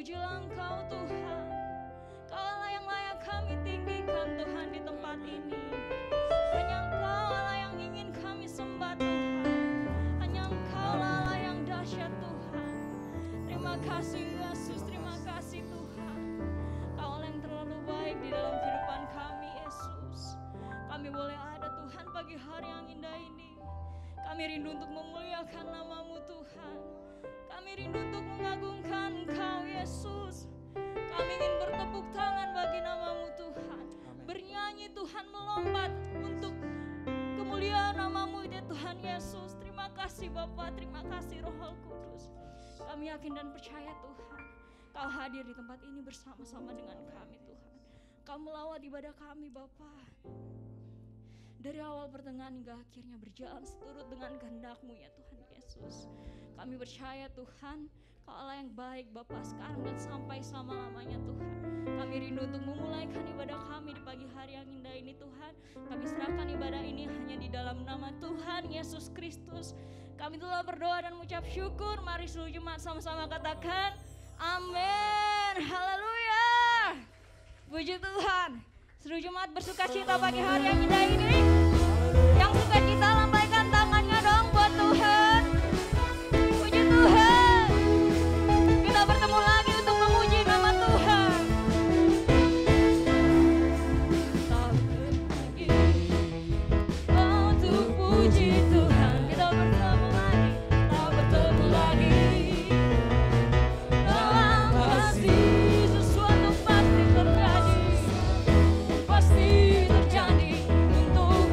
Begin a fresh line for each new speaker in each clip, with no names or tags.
Pujilah Engkau Tuhan. Kaulah yang layak kami tinggikan Tuhan di tempat ini. Hanya Engkau Allah yang ingin kami sembah Tuhan. Hanya Engkau Allah yang dahsyat Tuhan. Terima kasih Yesus, terima kasih Tuhan. Kau Allah yang terlalu baik di dalam kehidupan kami Yesus. Kami boleh ada Tuhan pagi hari yang indah ini. Kami rindu untuk memuliakan nama-Mu Tuhan. Kami rindu untuk mengagungkan Engkau Yesus. Kami ingin bertepuk tangan bagi nama-Mu Tuhan. Bernyanyi Tuhan, melompat untuk kemuliaan nama-Mu ya Tuhan Yesus. Terima kasih Bapa, terima kasih Roh Kudus. Kami yakin dan percaya Tuhan, Kau hadir di tempat ini bersama-sama dengan kami Tuhan. Kau melawat ibadah kami Bapa. Dari awal pertengahan hingga akhirnya berjalan seturut dengan kehendak-Mu ya Tuhan Yesus. Kami percaya Tuhan, Kau Allah yang baik Bapa sekarang dan sampai selama-lamanya Tuhan. Kami rindu untuk memulaikan ibadah kami di pagi hari yang indah ini Tuhan. Kami serahkan ibadah ini hanya di dalam nama Tuhan Yesus Kristus. Kami telah berdoa dan mengucap syukur. Mari seluruh jemaat sama-sama katakan amin. Haleluya. Puji Tuhan. Seluruh jemaat bersukacita pagi hari yang indah ini. Yang sukacita lambaikan tangannya dong buat Tuhan. Puji Tuhan. Kita bertemu lagi untuk memuji nama Tuhan. Tak lagi untuk puji Tuhan. Kita bertemu lagi. Kita bertemu lagi. Dalam kasih sesuatu pasti terjadi. Pasti terjadi untuk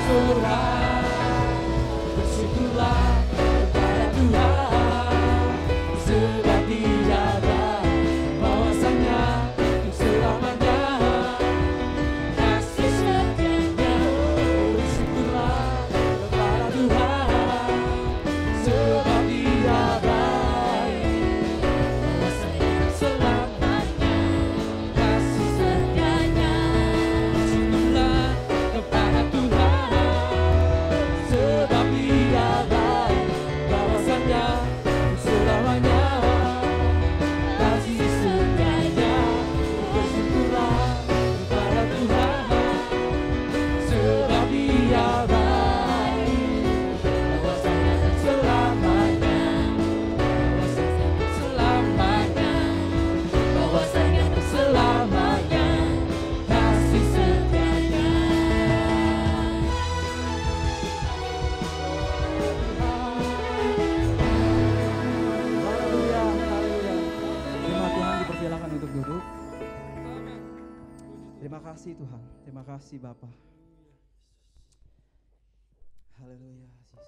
surga. Bersyukurlah kepada Tuhan, sebab Dia baik, bahwasanya untuk selamanya kasih setianya. Bersyukurlah kepada Tuhan, sebab Dia baik, bahwasanya selamanya kasih setianya. Bersyukurlah kepada Tuhan, sebab Dia baik, bahwasanya selamanya kasih setianya. Bersyukurlah kepada Tuhan, sebab Dia baik, bahwasanya selamanya, bahwasanya selamanya, bahwasanya selamanya kasih setianya. Haleluya, haleluya. Terima Tuhan, dipersilakan untuk duduk. Terima kasih Tuhan, terima kasih Bapa. Haleluya, Yesus.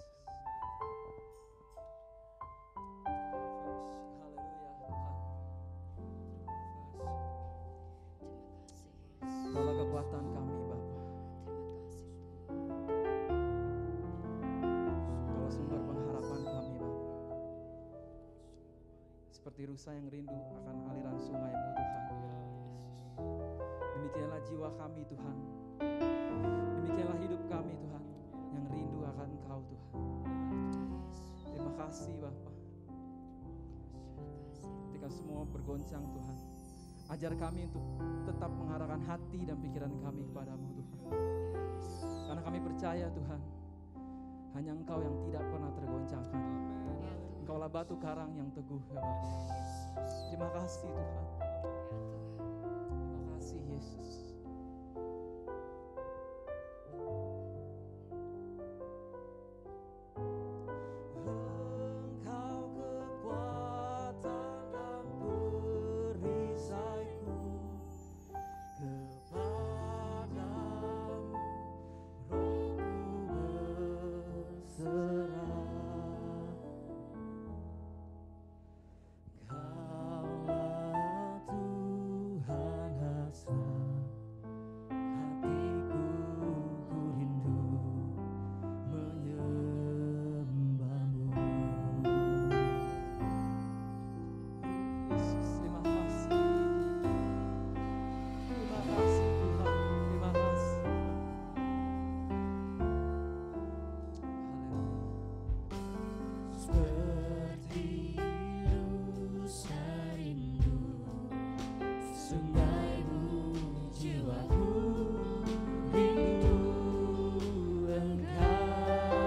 Haleluya Tuhan. Kaulah kekuatan kami Bapa. Kaulah sumber pengharapan kami Bapa. Seperti rusa yang rindu akan aliran sungai-Mu Tuhan. Demikianlah jiwa kami Tuhan. Demikianlah hidup kami Tuhan, yang rindu akan Engkau Tuhan. Terima kasih Bapa. Ketika semua bergoncang Tuhan, ajar kami untuk tetap mengarahkan hati dan pikiran kami kepadamu Tuhan. Karena kami percaya Tuhan, hanya Engkau yang tidak pernah tergoncangkan. Engkaulah batu karang yang teguh ya Bapa. Terima kasih Tuhan. Terima kasih Yesus. Engkau kekuatan dan perisaiku, kepadamu rohku berserah. Kaulah Tuhan hasrat hatiku, ku rindu menyembahmu. Yesus, terima kasih. Terima kasih Tuhan, terima kasih. Haleluya. Seperti rusa rindu sungaimu, jiwaku rindu Engkau.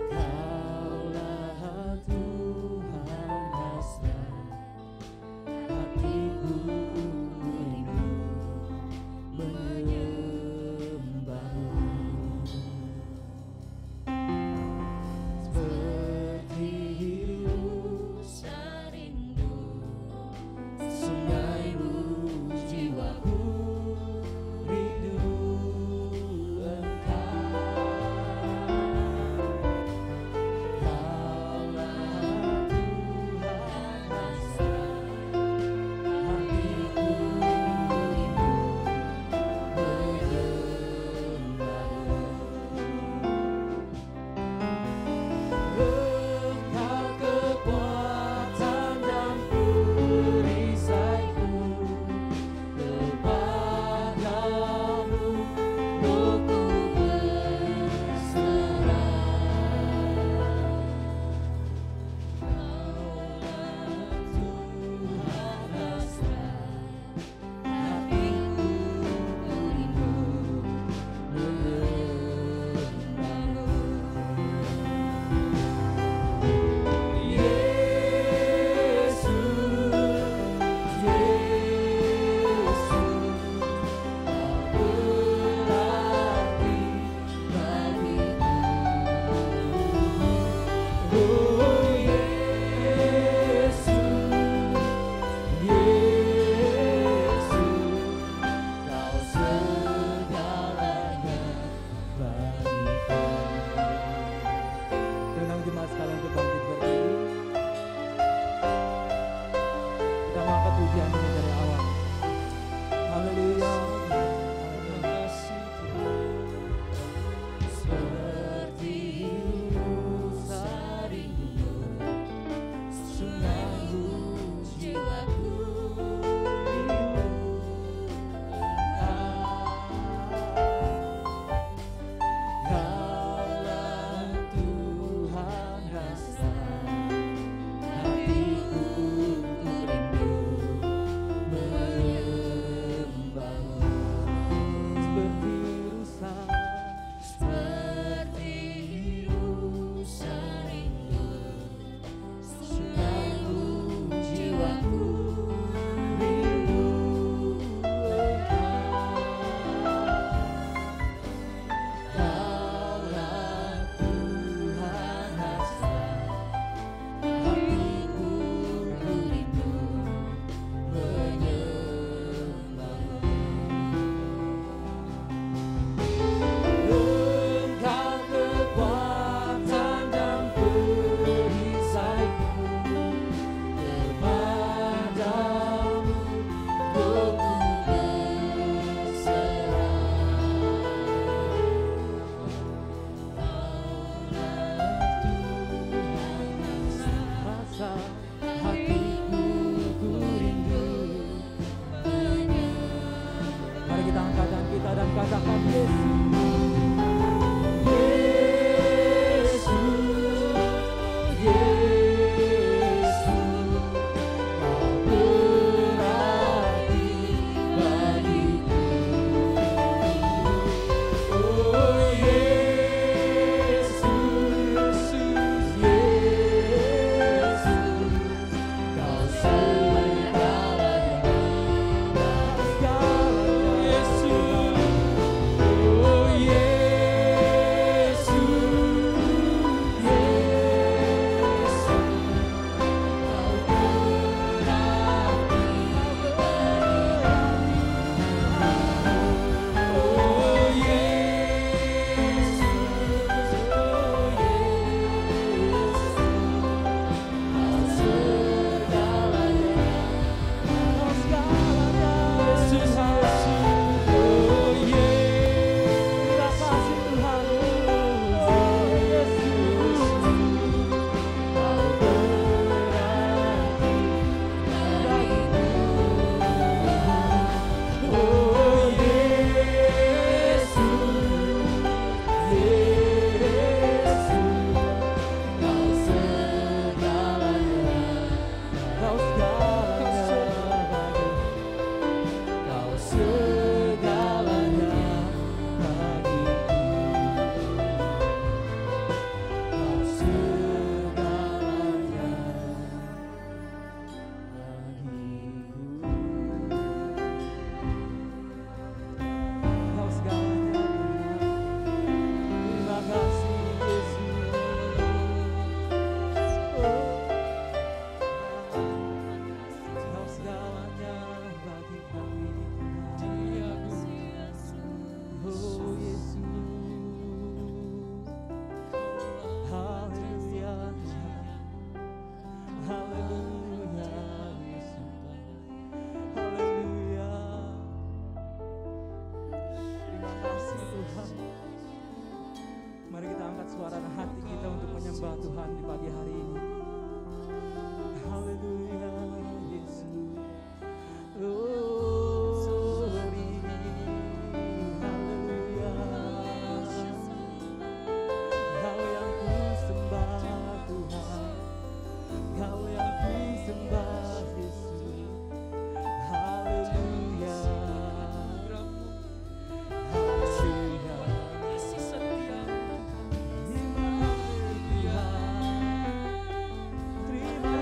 Kaulah Tuhan hasrat hatiku, ku rindu menyembahmu. Seperti rusa rindu sungaimu, jiwaku rindu Engkau. Kaulah Tuhan hasrat hatiku, rindu menyembahmu. Engkau kekuatan dan perisaiku, kepadamu rohku berserah. Kaulah Tuhan hasrat hatiku, ku rindu menyembahmu. Yesus, Yesus, Kau berarti bagiku. Oh Yesus, Yesus, Kau segalanya. kita dan katakan Yesus, Yesus, Kau berarti bagiku. Oh Yesus, Yesus, Kau segalanya, Yesus. Oh Yesus, Yesus, Kau berarti oh Yesus, oh Yesus, Kau segalanya, Kau segalanya, Yesus, oh Yesus, terima kasih Tuhan, oh Yesus, Kau berarti bagiku. Oh Yesus, Yesus, Kau segalanya, Kau segalanya bagiku. Kau segalanya bagiku. Kau segalanya bagiku. Kau segalanya Tuhan. Terima kasih Yesus. Kau segalanya bagi kami Tuhan. Oh Yesus. Haleluya. Haleluya Yesus. Haleluya. Terima kasih Tuhan. Mari kita angkat suara dan hati kita untuk menyembah Tuhan di pagi hari ini. Haleluya Yesus. Glory. Haleluya. Kau yang ku sembah Tuhan. Kau yang ku sembah Yesus. Haleluya. Haleluya.
Kasih setia
Terima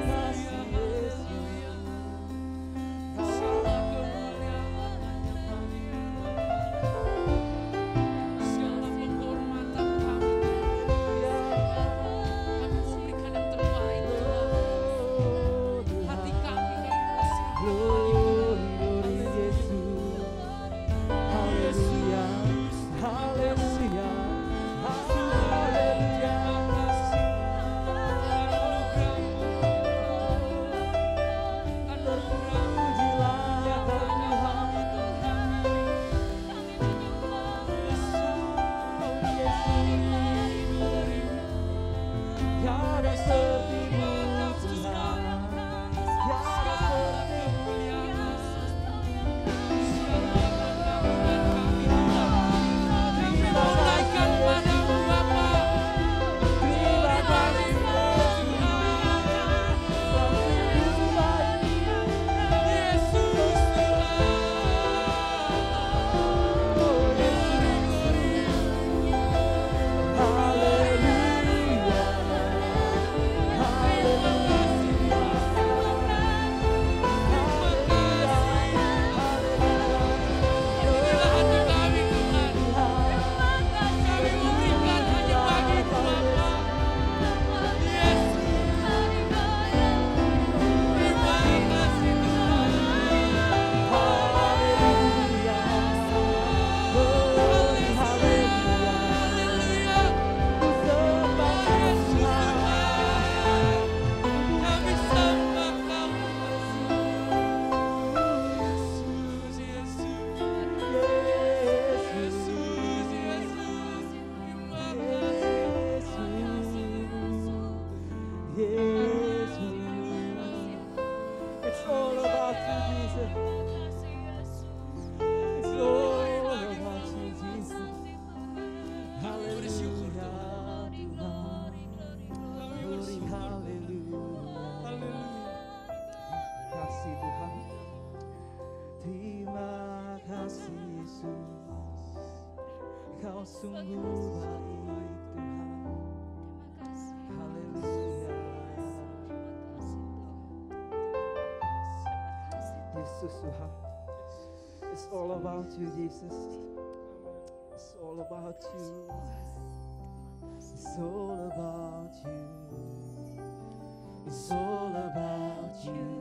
Yesus, Kau sungguh baik Tuhan.
Terima kasih.
Haleluya. Yesus Tuhan. It's all about you, Jesus. It's all about you. It's all about you. It's all about you.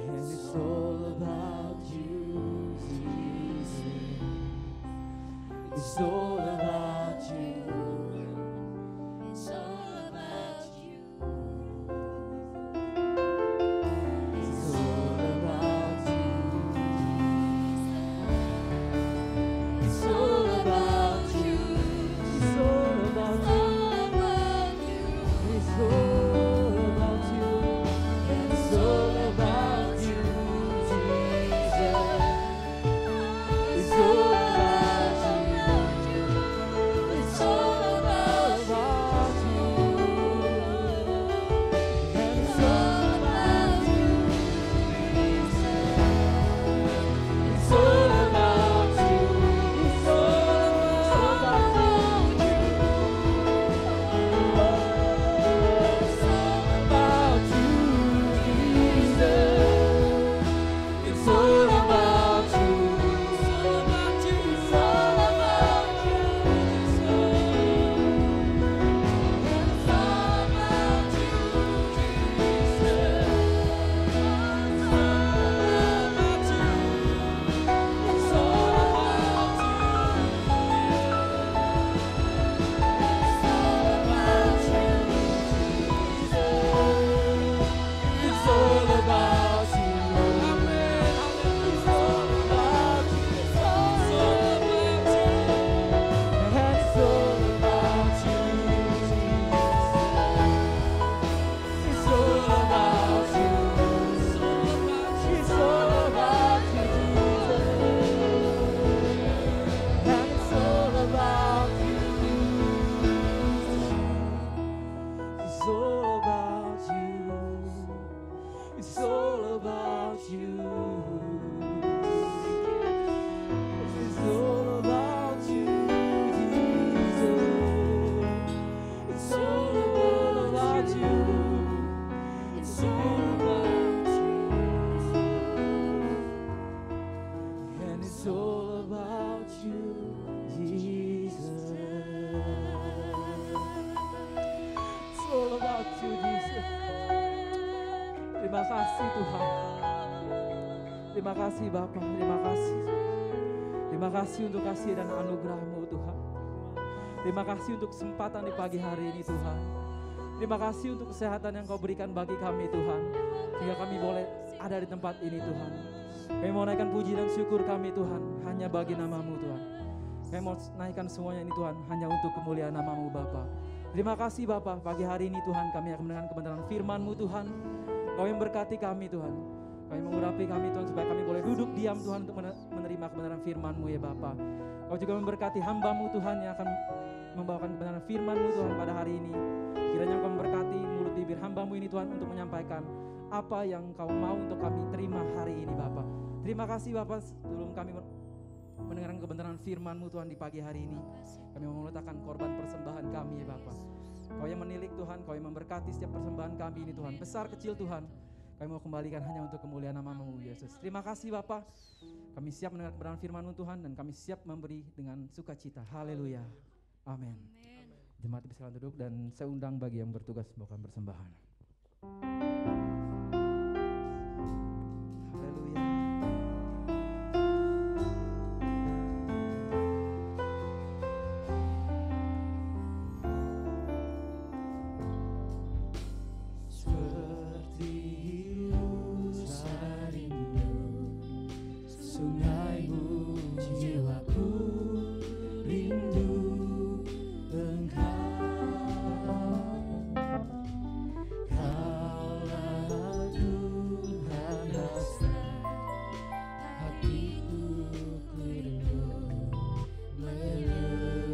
And it's all about you, Jesus. It's all about you.
It's all about you.
It's all about you. It's all about you. It's all about you. It's all about you. It's all about you, Jesus. It's all about you. It's all about you. And it's all about you, Jesus. It's all about you. It's all about you. About you, Jesus. It's all about you. It's all about you. It's all about you, Jesus. It's all about you, Jesus. It's all about you. It's all about you. It's all about you, Jesus. It's all about you. Amen. It's all about you. It's all about you. And it's all about you, Jesus. It's all about you. It's all about you, Jesus. And it's all about you. It's all about you. It's all about you. It's all about you, Jesus. It's all about you. It's all about you. And it's all about you, Jesus. It's all about you, Jesus. Terima kasih Tuhan. Terima kasih Bapa. Terima kasih. Terima kasih untuk kasih dan anugerah-Mu Tuhan. Terima kasih untuk kesempatan di pagi hari ini Tuhan. Terima kasih untuk kesehatan yang Kau berikan bagi kami Tuhan. Sehingga kami boleh ada di tempat ini Tuhan. Kami mau naikkan puji dan syukur kami Tuhan. Hanya bagi nama-Mu Tuhan. Kami mau naikkan semuanya ini Tuhan. Hanya untuk kemuliaan nama-Mu Bapa. Terima kasih Bapa. Pagi hari ini Tuhan kami akan mendengar kebenaran firman-Mu Tuhan. Kau yang berkati kami Tuhan. Kami mengurapi kami Tuhan supaya kami boleh duduk diam Tuhan untuk menerima kebenaran firman-Mu ya Bapa. Kau juga memberkati hamba-Mu Tuhan yang akan membawakan kebenaran firman-Mu Tuhan pada hari ini. Kiranya Kau memberkati mulut bibir hamba-Mu ini Tuhan untuk menyampaikan apa yang Kau mau untuk kami terima hari ini Bapa. Terima kasih Bapa sebelum kami mendengarkan kebenaran firman-Mu Tuhan di pagi hari ini. Kami mau meletakkan korban persembahan kami ya Bapa. Kau yang menilik Tuhan, Kau yang memberkati setiap persembahan kami ini Tuhan. Besar kecil Tuhan, kami mau kembalikan hanya untuk kemuliaan nama-Mu Yesus. Terima kasih Bapa. Kami siap mendengar kebenaran firman-Mu Tuhan dan kami siap memberi dengan sukacita. Haleluya. Amin. Jemaat bisa duduk dan saya undang bagi yang bertugas membawakan persembahan. Haleluya. Seperti hiusan rindu, sungaimu jiwaku rindu Engkau. Kaulah Tuhan dasar hatiku, ku rindu menyembah-Mu.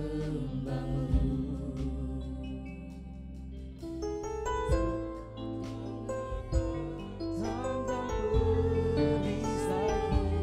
Tentang perisaiku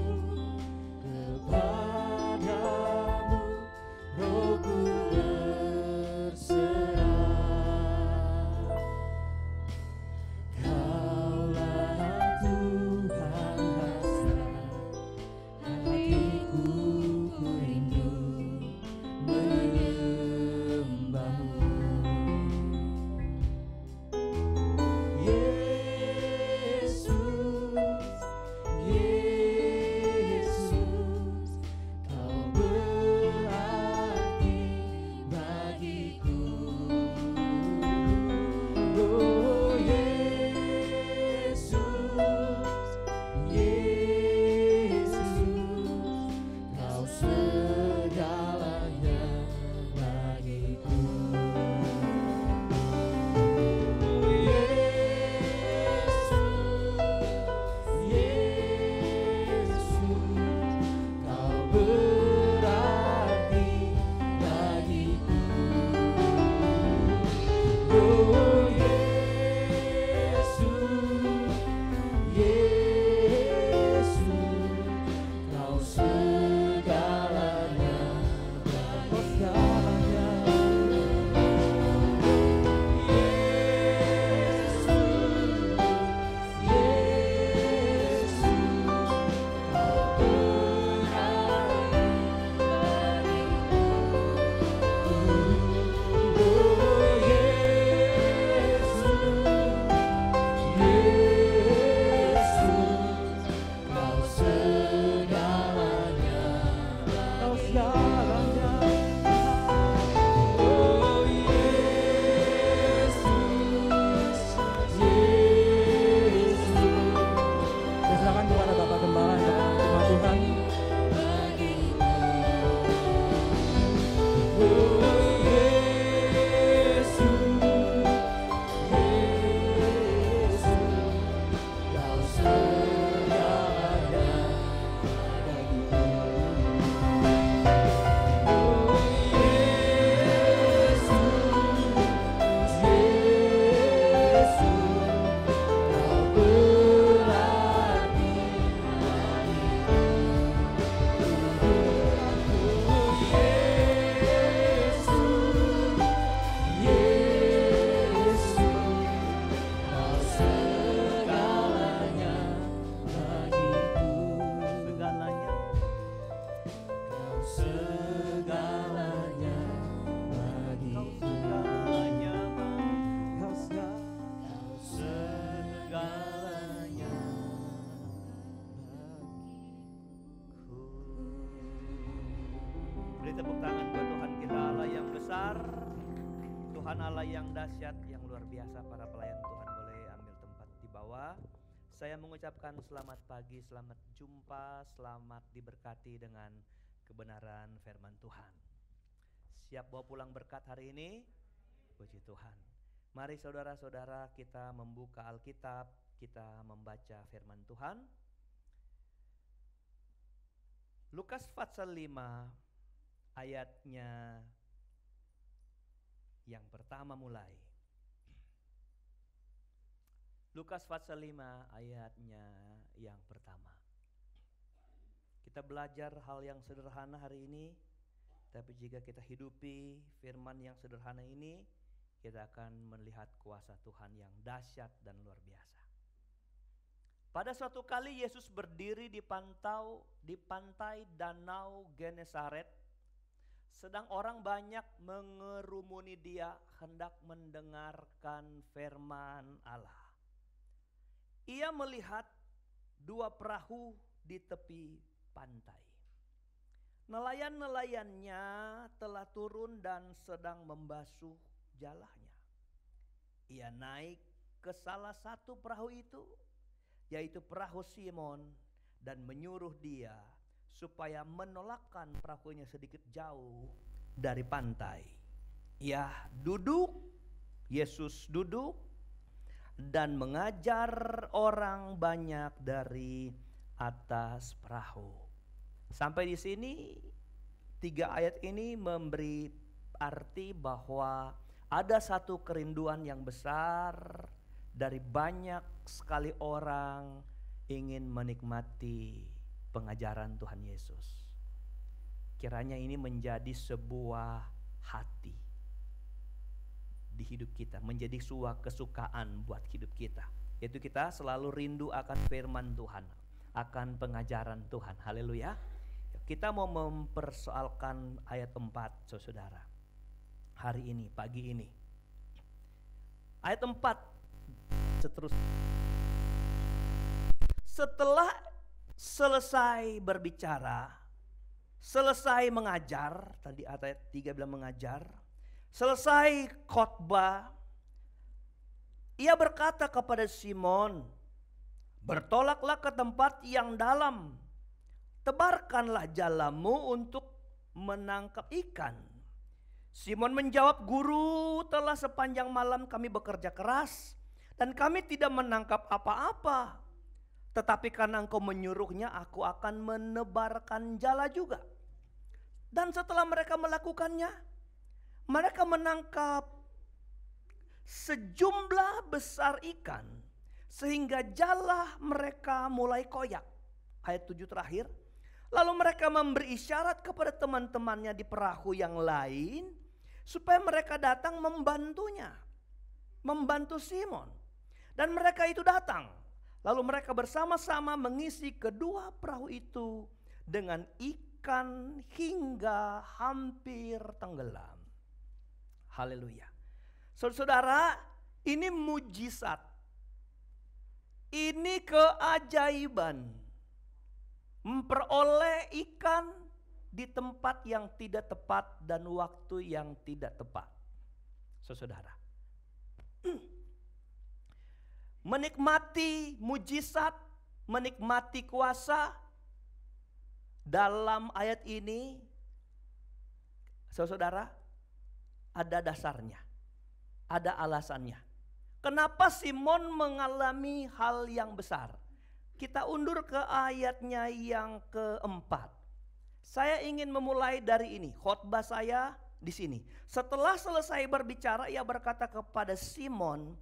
tepuk tangan buat Tuhan kita, Allah yang besar, Tuhan Allah yang dahsyat, yang luar biasa. Para pelayan Tuhan boleh ambil tempat di bawah. Saya mengucapkan selamat pagi, selamat jumpa, selamat diberkati dengan kebenaran firman Tuhan. Siap bawa pulang berkat hari ini? Puji Tuhan. Mari saudara-saudara kita membuka Alkitab, kita membaca firman Tuhan. Lukas pasal 5 ayatnya yang pertama mulai. Lukas pasal 5 ayatnya yang pertama. Kita belajar hal yang sederhana hari ini, tapi jika kita hidupi firman yang sederhana ini, kita akan melihat kuasa Tuhan yang dahsyat dan luar biasa. Pada suatu kali Yesus berdiri di pantai Danau Genesaret. Sedang orang banyak mengerumuni dia hendak mendengarkan firman Allah. Ia melihat dua perahu di tepi pantai. Nelayan-nelayannya telah turun dan sedang membasuh jalahnya. Ia naik ke salah satu perahu itu, yaitu perahu Simon, dan menyuruh dia supaya menolakkan perahunya sedikit jauh dari pantai. Ia duduk, Yesus duduk dan mengajar orang banyak dari atas perahu. Sampai di sini 3 ayat ini memberi arti bahwa ada satu kerinduan yang besar dari banyak sekali orang ingin menikmati pengajaran Tuhan Yesus. Kiranya ini menjadi sebuah hati di hidup kita, menjadi sebuah kesukaan buat hidup kita. Yaitu kita selalu rindu akan firman Tuhan, akan pengajaran Tuhan. Haleluya. Kita mau mempersoalkan ayat 4, saudara. Hari ini, pagi ini. Ayat 4 seterusnya. Setelah selesai berbicara, selesai mengajar, tadi ayat 3 bilang mengajar, selesai khotbah, ia berkata kepada Simon, "Bertolaklah ke tempat yang dalam, tebarkanlah jalamu untuk menangkap ikan." Simon menjawab, "Guru, telah sepanjang malam kami bekerja keras dan kami tidak menangkap apa-apa. Tetapi karena engkau menyuruhnya, aku akan menebarkan jala juga." Dan setelah mereka melakukannya, mereka menangkap sejumlah besar ikan sehingga jala mereka mulai koyak. Ayat 7 terakhir. Lalu mereka memberi isyarat kepada teman-temannya di perahu yang lain supaya mereka datang membantunya, membantu Simon. Dan mereka itu datang. Lalu mereka bersama-sama mengisi kedua perahu itu dengan ikan hingga hampir tenggelam. Haleluya. Saudara, ini mujizat. Ini keajaiban. Memperoleh ikan di tempat yang tidak tepat dan waktu yang tidak tepat. Saudara. Menikmati mujizat, menikmati kuasa dalam ayat ini, saudara, ada dasarnya, ada alasannya. Kenapa Simon mengalami hal yang besar? Kita undur ke ayatnya yang keempat. Saya ingin memulai dari ini, khotbah saya di sini. Setelah selesai berbicara, ia berkata kepada Simon,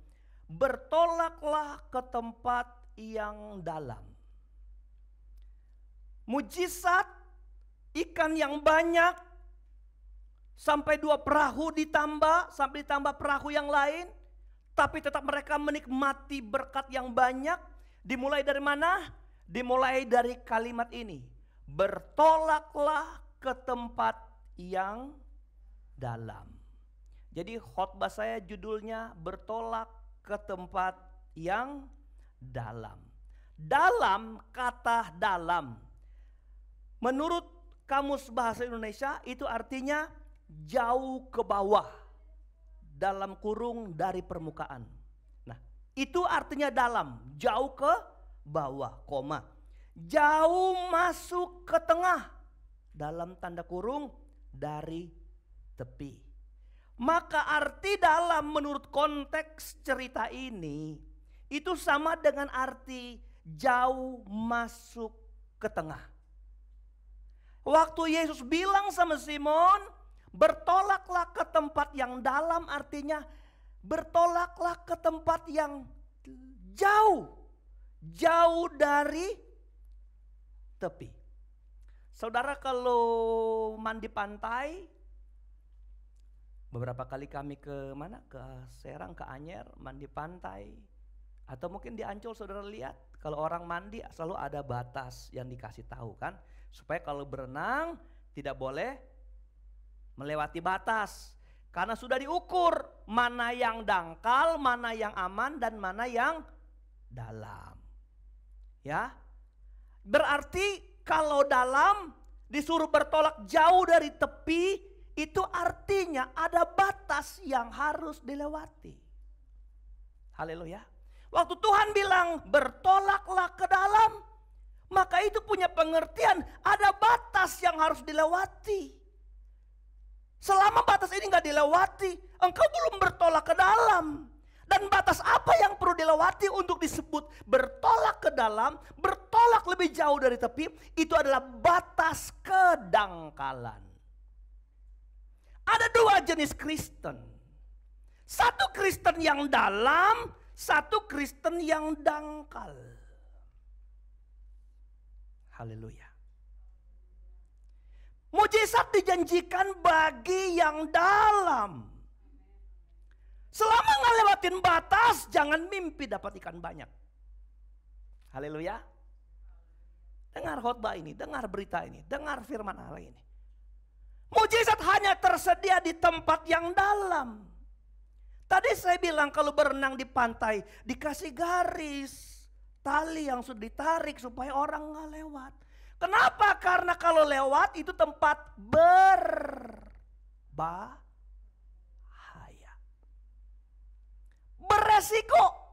"Bertolaklah ke tempat yang dalam." Mujizat, ikan yang banyak, sampai 2 perahu ditambah, sampai ditambah perahu yang lain. Tapi tetap mereka menikmati berkat yang banyak. Dimulai dari mana? Dimulai dari kalimat ini. Bertolaklah ke tempat yang dalam. Jadi khotbah saya judulnya bertolak ke tempat yang dalam. Dalam, kata dalam, menurut Kamus Bahasa Indonesia itu artinya jauh ke bawah, dalam kurung dari permukaan. Nah, itu artinya dalam, jauh ke bawah, koma. Jauh masuk ke tengah, dalam tanda kurung dari tepi. Maka arti dalam menurut konteks cerita ini itu sama dengan arti jauh masuk ke tengah. Waktu Yesus bilang sama Simon, bertolaklah ke tempat yang dalam, artinya bertolaklah ke tempat yang jauh, jauh dari tepi. Saudara, kalau mandi pantai, beberapa kali kami ke mana? Ke Serang, ke Anyer, mandi pantai. Atau mungkin di Ancol saudara lihat, kalau orang mandi selalu ada batas yang dikasih tahu kan. Supaya kalau berenang tidak boleh melewati batas. Karena sudah diukur mana yang dangkal, mana yang aman, dan mana yang dalam. Ya, berarti kalau dalam disuruh bertolak jauh dari tepi, itu artinya ada batas yang harus dilewati. Haleluya. Waktu Tuhan bilang bertolaklah ke dalam, maka itu punya pengertian ada batas yang harus dilewati. Selama batas ini gak dilewati, engkau belum bertolak ke dalam. Dan batas apa yang perlu dilewati untuk disebut bertolak ke dalam, bertolak lebih jauh dari tepi, itu adalah batas kedangkalan. Ada dua jenis Kristen. Satu Kristen yang dalam, satu Kristen yang dangkal. Haleluya. Mujizat dijanjikan bagi yang dalam. Selama nggak lewatin batas, jangan mimpi dapat ikan banyak. Haleluya. Dengar khotbah ini, dengar berita ini, dengar firman Allah ini. Mujizat hanya tersedia di tempat yang dalam. Tadi saya bilang kalau berenang di pantai dikasih garis, tali yang sudah ditarik supaya orang nggak lewat. Kenapa? Karena kalau lewat itu tempat berbahaya. Beresiko.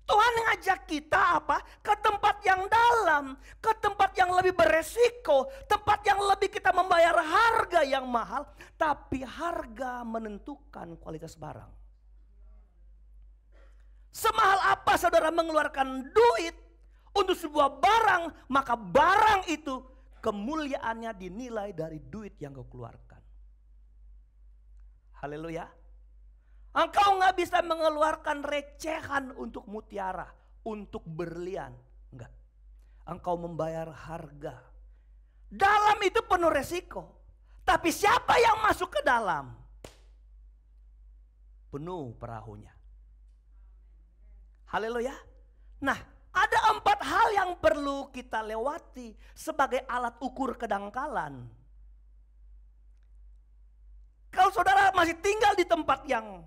Tuhan ngajak kita apa? Ke tempat yang dalam, ke tempat yang lebih beresiko, tempat yang lebih kita membayar harga yang mahal, tapi harga menentukan kualitas barang. Semahal apa saudara mengeluarkan duit untuk sebuah barang, maka barang itu kemuliaannya dinilai dari duit yang kau keluarkan. Haleluya. Engkau gak bisa mengeluarkan recehan untuk mutiara, untuk berlian. Enggak. Engkau membayar harga. Dalam itu penuh resiko. Tapi siapa yang masuk ke dalam? Penuh perahunya. Haleluya. Nah, ada 4 hal yang perlu kita lewati sebagai alat ukur kedangkalan. Kalau saudara masih tinggal di tempat yang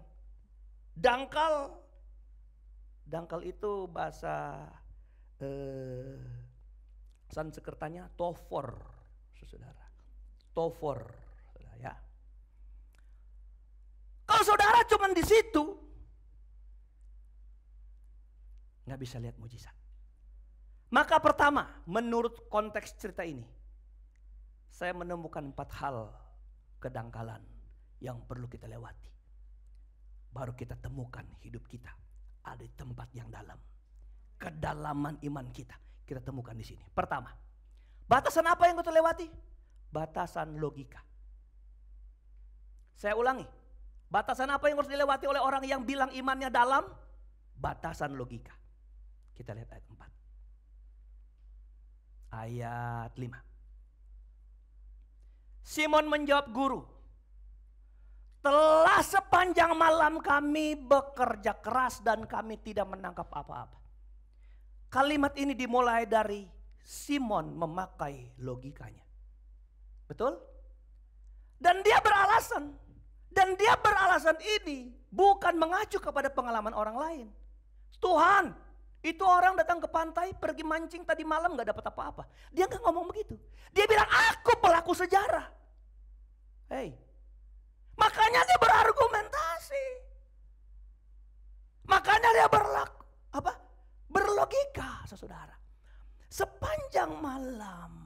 dangkal, dangkal itu bahasa Sanskertanya tofor, saudara. Tofor, ya. Kalau saudara cuma di situ, nggak bisa lihat mujizat. Maka pertama, menurut konteks cerita ini, saya menemukan 4 hal kedangkalan yang perlu kita lewati. Baru kita temukan hidup kita ada di tempat yang dalam. Kedalaman iman kita temukan di sini. Pertama, batasan apa yang kita lewati? Batasan logika. Saya ulangi, batasan apa yang harus dilewati oleh orang yang bilang imannya dalam? Batasan logika. Kita lihat ayat 4. Ayat 5. Simon menjawab, Guru, telah sepanjang malam kami bekerja keras dan kami tidak menangkap apa-apa. Kalimat ini dimulai dari Simon memakai logikanya. Betul? Dan dia beralasan. Dan dia beralasan ini bukan mengacu kepada pengalaman orang lain. Tuhan, Itu orang datang ke pantai, pergi mancing tadi malam gak dapat apa-apa. Dia gak ngomong begitu. Dia bilang, aku pelaku sejarah. Hei, makanya dia berargumentasi. Makanya dia berlogika, saudara. Sepanjang malam.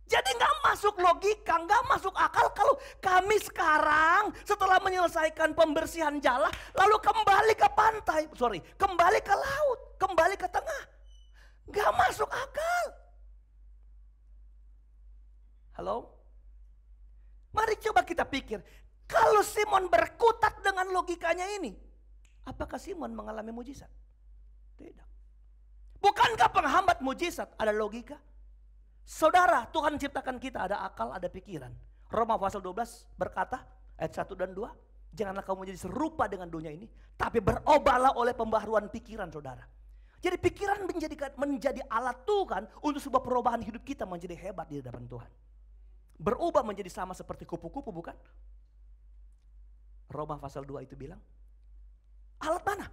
Jadi gak masuk logika, gak masuk akal kalau kami sekarang setelah menyelesaikan pembersihan jala, lalu kembali ke pantai, kembali ke laut, kembali ke tengah. Gak masuk akal. Halo? Mari coba kita pikir, kalau Simon berkutat dengan logikanya ini, apakah Simon mengalami mujizat? Tidak. Bukankah penghambat mujizat ada logika? Saudara, Tuhan ciptakan kita ada akal, ada pikiran. Roma pasal 12 berkata, ayat 1 dan 2, janganlah kamu menjadi serupa dengan dunia ini, tapi berubahlah oleh pembaharuan pikiran, saudara. Jadi pikiran menjadi alat Tuhan untuk sebuah perubahan hidup kita menjadi hebat di hadapan Tuhan. Berubah menjadi sama seperti kupu-kupu, bukan? Roma pasal 2 itu bilang, alat mana?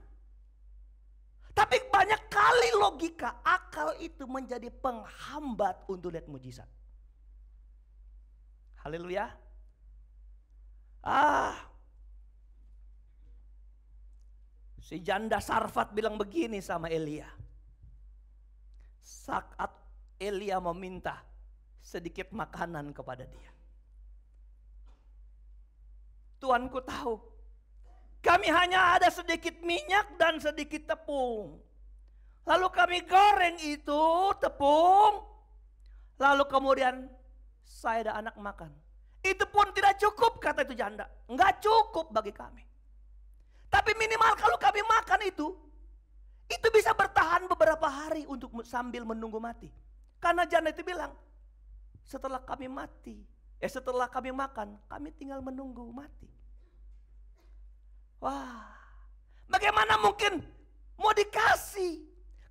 Tapi banyak kali logika, akal itu menjadi penghambat untuk lihat mujizat. Haleluya. Si janda Sarfat bilang begini sama Elia. Saat Elia meminta sedikit makanan kepada dia. Tuanku tahu, kami hanya ada sedikit minyak dan sedikit tepung. Lalu kami goreng itu tepung. Lalu kemudian saya dan anak makan. Itu pun tidak cukup, kata itu janda. Enggak cukup bagi kami. Tapi minimal kalau kami makan itu bisa bertahan beberapa hari untuk sambil menunggu mati. Karena janda itu bilang, setelah kami makan, kami tinggal menunggu mati. Wah, bagaimana mungkin mau dikasih?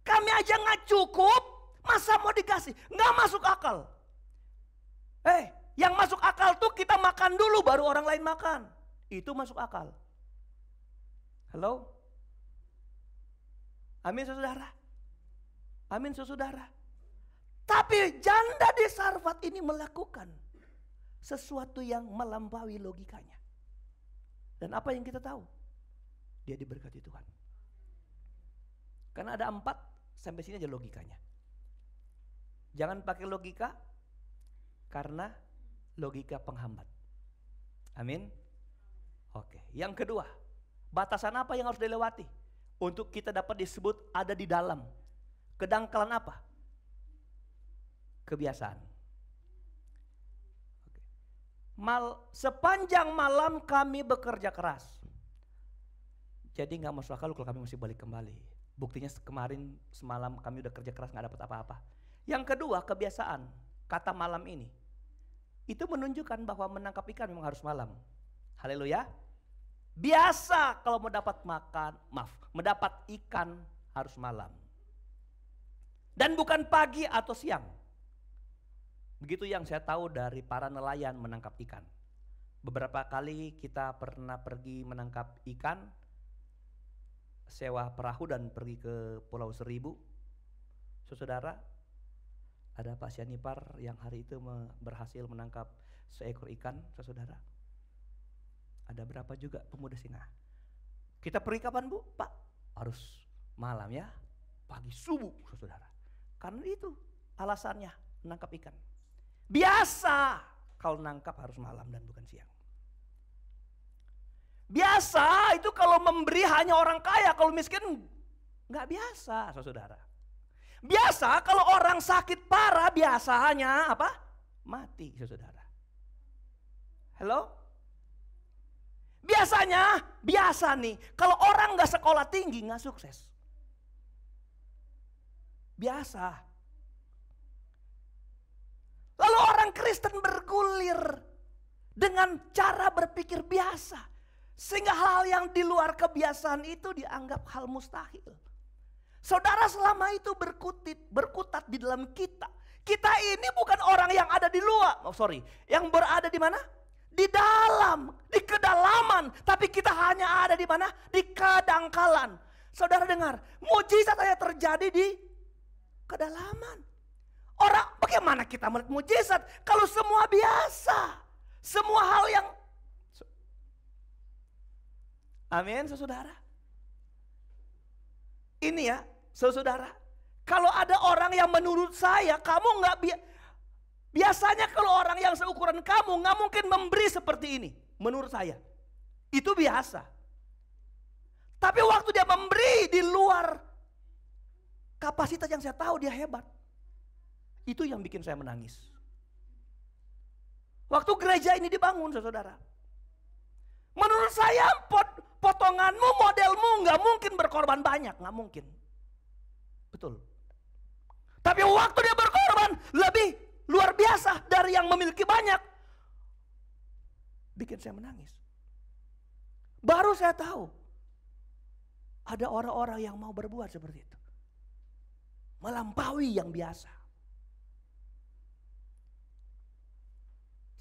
Kami aja gak cukup, masa mau dikasih? Gak masuk akal. Yang masuk akal tuh kita makan dulu baru orang lain makan. Itu masuk akal. Halo? Amin saudara. Amin saudara. Tapi janda di Sarfat ini melakukan sesuatu yang melampaui logikanya. Dan apa yang kita tahu? Dia diberkati Tuhan. Karena ada 4, sampai sini aja logikanya. Jangan pakai logika, karena logika penghambat. Amin. Oke, yang kedua, batasan apa yang harus dilewati untuk kita dapat disebut ada di dalam? Kedangkalan apa? Kebiasaan. Oke. Sepanjang malam kami bekerja keras. Jadi gak masuk akal kalau kami masih balik kembali. Buktinya kemarin semalam kami udah kerja keras gak dapat apa-apa. Yang kedua, kebiasaan. Kata malam ini, itu menunjukkan bahwa menangkap ikan memang harus malam. Haleluya. Biasa kalau mendapat ikan harus malam. Dan bukan pagi atau siang. Begitu yang saya tahu dari para nelayan menangkap ikan. Beberapa kali kita pernah pergi menangkap ikan, sewa perahu dan pergi ke Pulau Seribu. Saudara, ada Pak Sianipar yang hari itu berhasil menangkap seekor ikan, saudara. Ada berapa juga pemuda sini. Kita pergi kapan Bu? Pak, harus malam ya, pagi subuh saudara. Karena itu alasannya menangkap ikan. Biasa kalau nangkap harus malam dan bukan siang. Biasa itu kalau memberi hanya orang kaya, kalau miskin nggak biasa, saudara. Biasa kalau orang sakit parah biasanya apa? Mati, saudara. Halo? Biasa nih, kalau orang nggak sekolah tinggi nggak sukses. Biasa. Lalu orang Kristen bergulir dengan cara berpikir biasa. Sehingga hal yang di luar kebiasaan itu dianggap hal mustahil. Saudara selama itu berkutat di dalam kita. Kita ini bukan orang yang ada di luar. Yang berada di mana? Di dalam, di kedalaman. Tapi kita hanya ada di mana? Di kedangkalan. Saudara dengar, mujizat hanya terjadi di kedalaman. Orang, bagaimana kita melihat mujizat kalau semua biasa? Semua hal yang... Amin, saudara. Ini ya, saudara. Kalau ada orang yang menurut saya, kamu nggak biasanya kalau orang yang seukuran kamu nggak mungkin memberi seperti ini. Menurut saya, itu biasa. Tapi waktu dia memberi di luar kapasitas yang saya tahu dia hebat. Itu yang bikin saya menangis. Waktu gereja ini dibangun, saudara. Menurut saya potonganmu, modelmu nggak mungkin berkorban banyak, nggak mungkin. Betul. Tapi waktu dia berkorban lebih luar biasa dari yang memiliki banyak, bikin saya menangis. Baru saya tahu ada orang-orang yang mau berbuat seperti itu, melampaui yang biasa.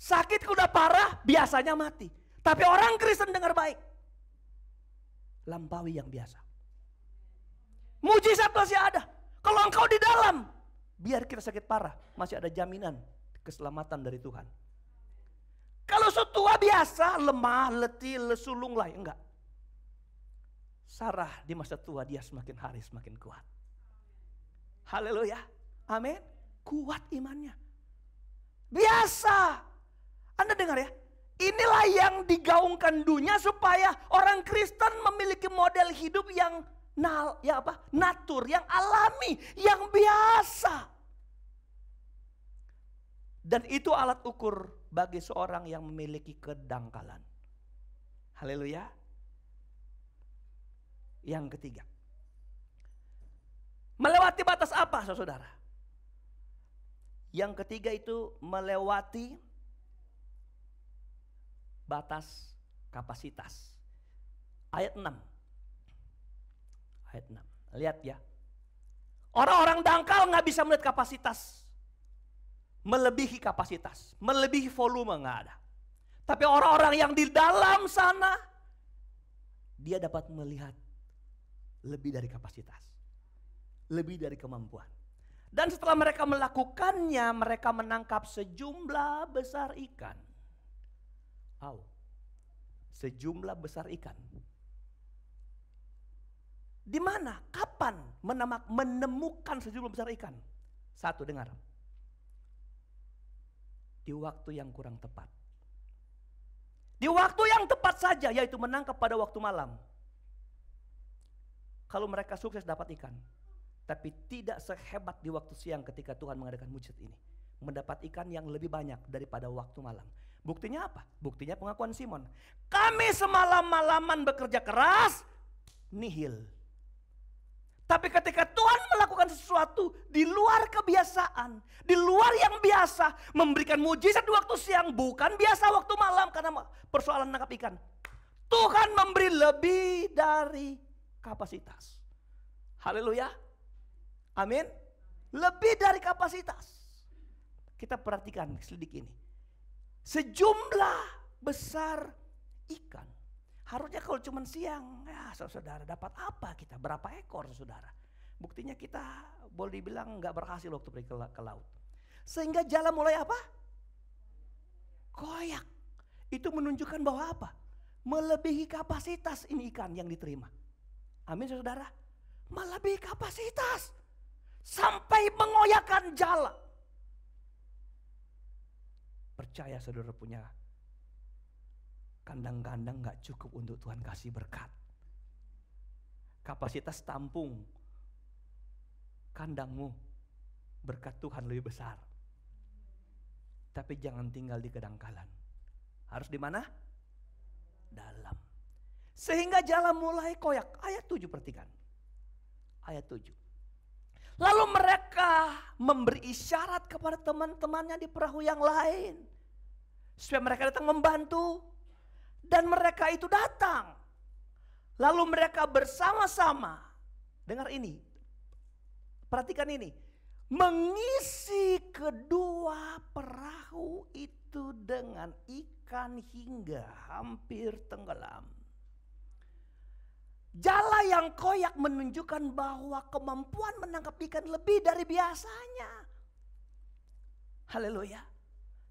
Sakit udah parah, biasanya mati. Tapi orang Kristen dengar baik, lampaui yang biasa. Mujizat masih ada. Kalau engkau di dalam, biar kita sakit parah, masih ada jaminan keselamatan dari Tuhan. Kalau setua biasa, lemah, letih, lesulung lah, enggak. Sarah di masa tua dia semakin hari semakin kuat. Haleluya, amin. Kuat imannya. Biasa. Anda dengar ya, inilah yang digaungkan dunia supaya orang Kristen memiliki model hidup yang natur, yang alami, yang biasa. Dan itu alat ukur bagi seorang yang memiliki kedangkalan. Haleluya. Yang ketiga, melewati batas apa, saudara? Yang ketiga itu melewati batas kapasitas. Ayat 6. Ayat 6. Lihat ya. Orang-orang dangkal gak bisa melihat kapasitas. Melebihi kapasitas. Melebihi volume gak ada. Tapi orang-orang yang di dalam sana, dia dapat melihat lebih dari kapasitas. Lebih dari kemampuan. Dan setelah mereka melakukannya, mereka menangkap sejumlah besar ikan. Sejumlah besar ikan. Di mana? Kapan menemukan sejumlah besar ikan? Satu, dengar. Di waktu yang kurang tepat. Di waktu yang tepat saja, yaitu menangkap pada waktu malam. Kalau mereka sukses dapat ikan. Tapi tidak sehebat di waktu siang ketika Tuhan mengadakan mujizat ini. Mendapat ikan yang lebih banyak daripada waktu malam. Buktinya apa? Buktinya pengakuan Simon. Kami semalam-malaman bekerja keras, nihil. Tapi ketika Tuhan melakukan sesuatu di luar kebiasaan, di luar yang biasa, memberikan mujizat di waktu siang, bukan biasa waktu malam karena persoalan menangkap ikan. Tuhan memberi lebih dari kapasitas. Haleluya. Amin. Lebih dari kapasitas. Kita perhatikan selidik ini. Sejumlah besar ikan. Harusnya kalau cuma siang, ya saudara dapat apa kita? Berapa ekor saudara? Buktinya kita boleh dibilang gak berhasil waktu pergi ke laut. Sehingga jalan mulai apa? Koyak. Itu menunjukkan bahwa apa? Melebihi kapasitas ini ikan yang diterima. Amin saudara. Melebihi kapasitas. Sampai mengoyakkan jala. Percaya saudara punya kandang-kandang gak cukup untuk Tuhan kasih berkat. Kapasitas tampung kandangmu berkat Tuhan lebih besar. Tapi jangan tinggal di kedangkalan. Harus di mana? Dalam. Sehingga jalan mulai koyak. Ayat 7 perhatikan. Ayat 7. Lalu mereka memberi isyarat kepada teman-temannya di perahu yang lain. Supaya mereka datang membantu. Dan mereka itu datang. Lalu mereka bersama-sama. Dengar ini. Perhatikan ini. Mengisi kedua perahu itu dengan ikan hingga hampir tenggelam. Jala yang koyak menunjukkan bahwa kemampuan menangkap ikan lebih dari biasanya. Haleluya.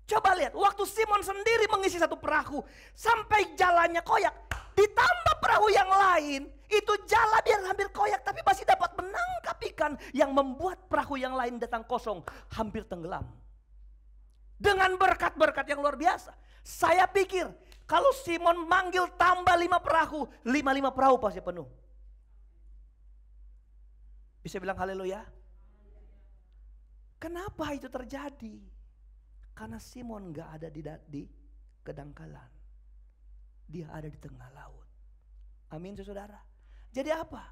Coba lihat, waktu Simon sendiri mengisi satu perahu sampai jalannya koyak, ditambah perahu yang lain, itu jala biar hampir koyak tapi masih dapat menangkap ikan yang membuat perahu yang lain datang kosong, hampir tenggelam. Dengan berkat-berkat yang luar biasa. Saya pikir kalau Simon manggil tambah 5 perahu, 5 perahu pasti penuh. Bisa bilang haleluya? Kenapa itu terjadi? Karena Simon gak ada di kedangkalan. Dia ada di tengah laut. Amin saudara. Jadi apa?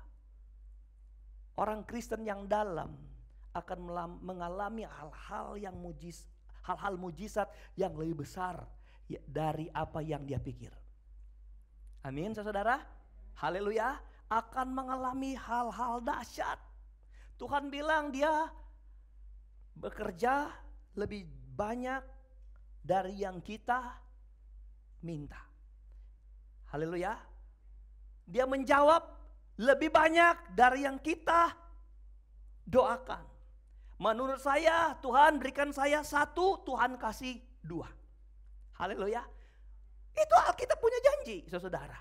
Orang Kristen yang dalam akan mengalami hal-hal mujizat yang lebih besar dari apa yang dia pikir. Amin saudara. Haleluya. Akan mengalami hal-hal dahsyat. Tuhan bilang dia bekerja lebih banyak dari yang kita minta. Haleluya. Dia menjawab lebih banyak dari yang kita doakan. Menurut saya Tuhan berikan saya 1, Tuhan kasih 2. Haleluya. Itu Alkitab punya janji saudara.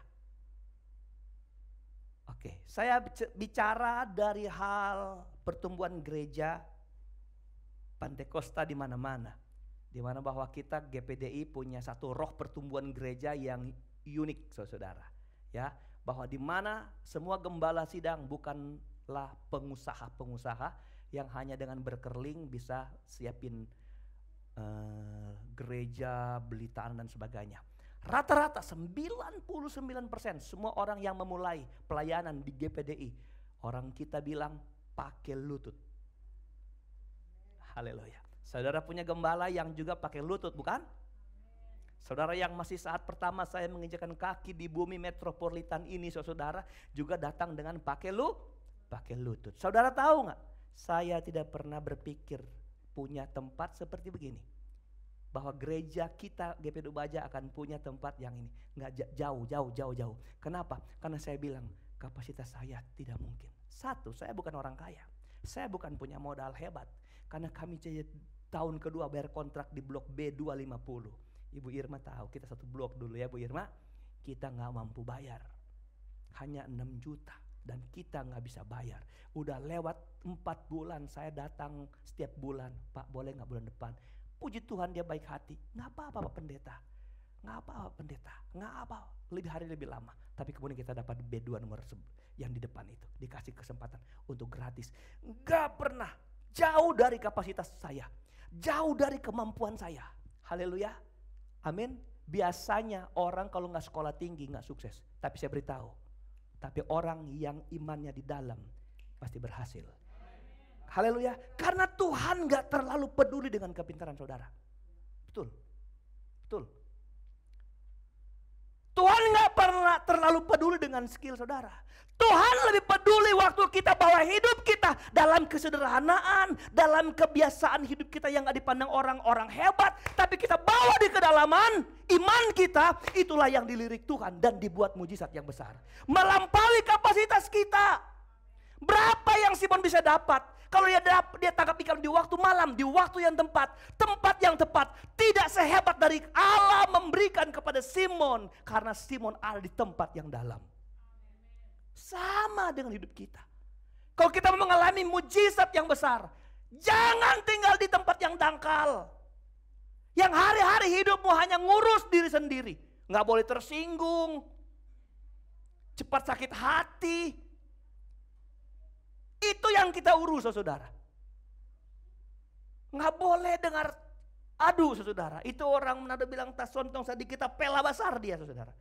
Oke, saya bicara dari hal pertumbuhan gereja Pantekosta di mana-mana. Di mana bahwa kita GPDI punya satu roh pertumbuhan gereja yang unik saudara. Ya, bahwa di mana semua gembala sidang bukanlah pengusaha-pengusaha yang hanya dengan berkerling bisa siapin gereja, beli tanah dan sebagainya. Rata-rata 99% semua orang yang memulai pelayanan di GPDI, orang kita bilang pakai lutut. Haleluya. Saudara punya gembala yang juga pakai lutut bukan? Saudara yang masih saat pertama saya menginjakan kaki di bumi metropolitan ini, saudara juga datang dengan pakai lutut. Saudara tahu nggak? Saya tidak pernah berpikir punya tempat seperti begini. Bahwa gereja kita GPD Ubaja akan punya tempat yang ini. Nggak jauh. Kenapa? Karena saya bilang kapasitas saya tidak mungkin. Satu, saya bukan orang kaya. Saya bukan punya modal hebat. Karena kami tahun kedua bayar kontrak di blok B250. Ibu Irma tahu kita satu blok dulu ya Bu Irma. Kita gak mampu bayar. Hanya 6 juta. Dan kita gak bisa bayar. Udah lewat 4 bulan saya datang setiap bulan. Pak boleh gak bulan depan? Puji Tuhan dia baik hati. Gak apa-apa pendeta. Gak apa-apa pendeta. Gak apa. Lebih hari lebih lama. Tapi kemudian kita dapat B2 nomor yang di depan itu. Dikasih kesempatan untuk gratis. Gak pernah. Jauh dari kapasitas saya. Jauh dari kemampuan saya. Haleluya. Amin. Biasanya orang kalau gak sekolah tinggi gak sukses. Tapi saya beritahu. Tapi orang yang imannya di dalam pasti berhasil. Haleluya. Karena Tuhan gak terlalu peduli dengan kepintaran saudara. Betul. Tuhan gak pernah terlalu peduli dengan skill saudara. Tuhan lebih peduli waktu kita bawa hidup kita dalam kesederhanaan, dalam kebiasaan hidup kita yang gak dipandang orang-orang hebat. Tapi kita bawa di kedalaman iman kita, itulah yang dilirik Tuhan dan dibuat mujizat yang besar. Melampaui kapasitas kita. Berapa yang Simon bisa dapat? Kalau dia tangkap ikan di waktu malam, di waktu yang tempat yang tepat. Tidak sehebat dari Allah memberikan kepada Simon. Karena Simon ada di tempat yang dalam. Sama dengan hidup kita. Kalau kita mengalami mujizat yang besar, jangan tinggal di tempat yang dangkal. Yang hari-hari hidupmu hanya ngurus diri sendiri. Gak boleh tersinggung. Cepat sakit hati. Itu yang kita urus saudara. Nggak boleh dengar aduh saudara. Itu orang Manado bilang tas sontong sedikit kita pela besar dia saudara.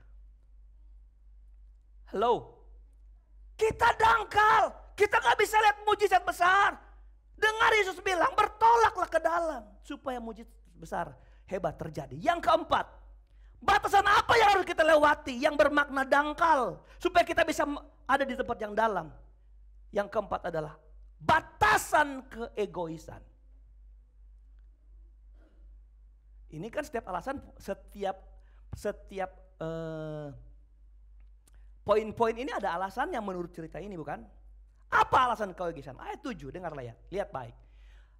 Halo. Kita dangkal. Kita nggak bisa lihat mujizat besar. Dengar Yesus bilang bertolaklah ke dalam. Supaya mujizat besar hebat terjadi. Yang keempat. Batasan apa yang harus kita lewati yang bermakna dangkal. Supaya kita bisa ada di tempat yang dalam. Yang keempat adalah batasan keegoisan. Ini kan setiap alasan, setiap Poin-poin ini ada alasannya menurut cerita ini, bukan? Apa alasan keegoisan? Ayat 7, dengarlah ya, lihat baik.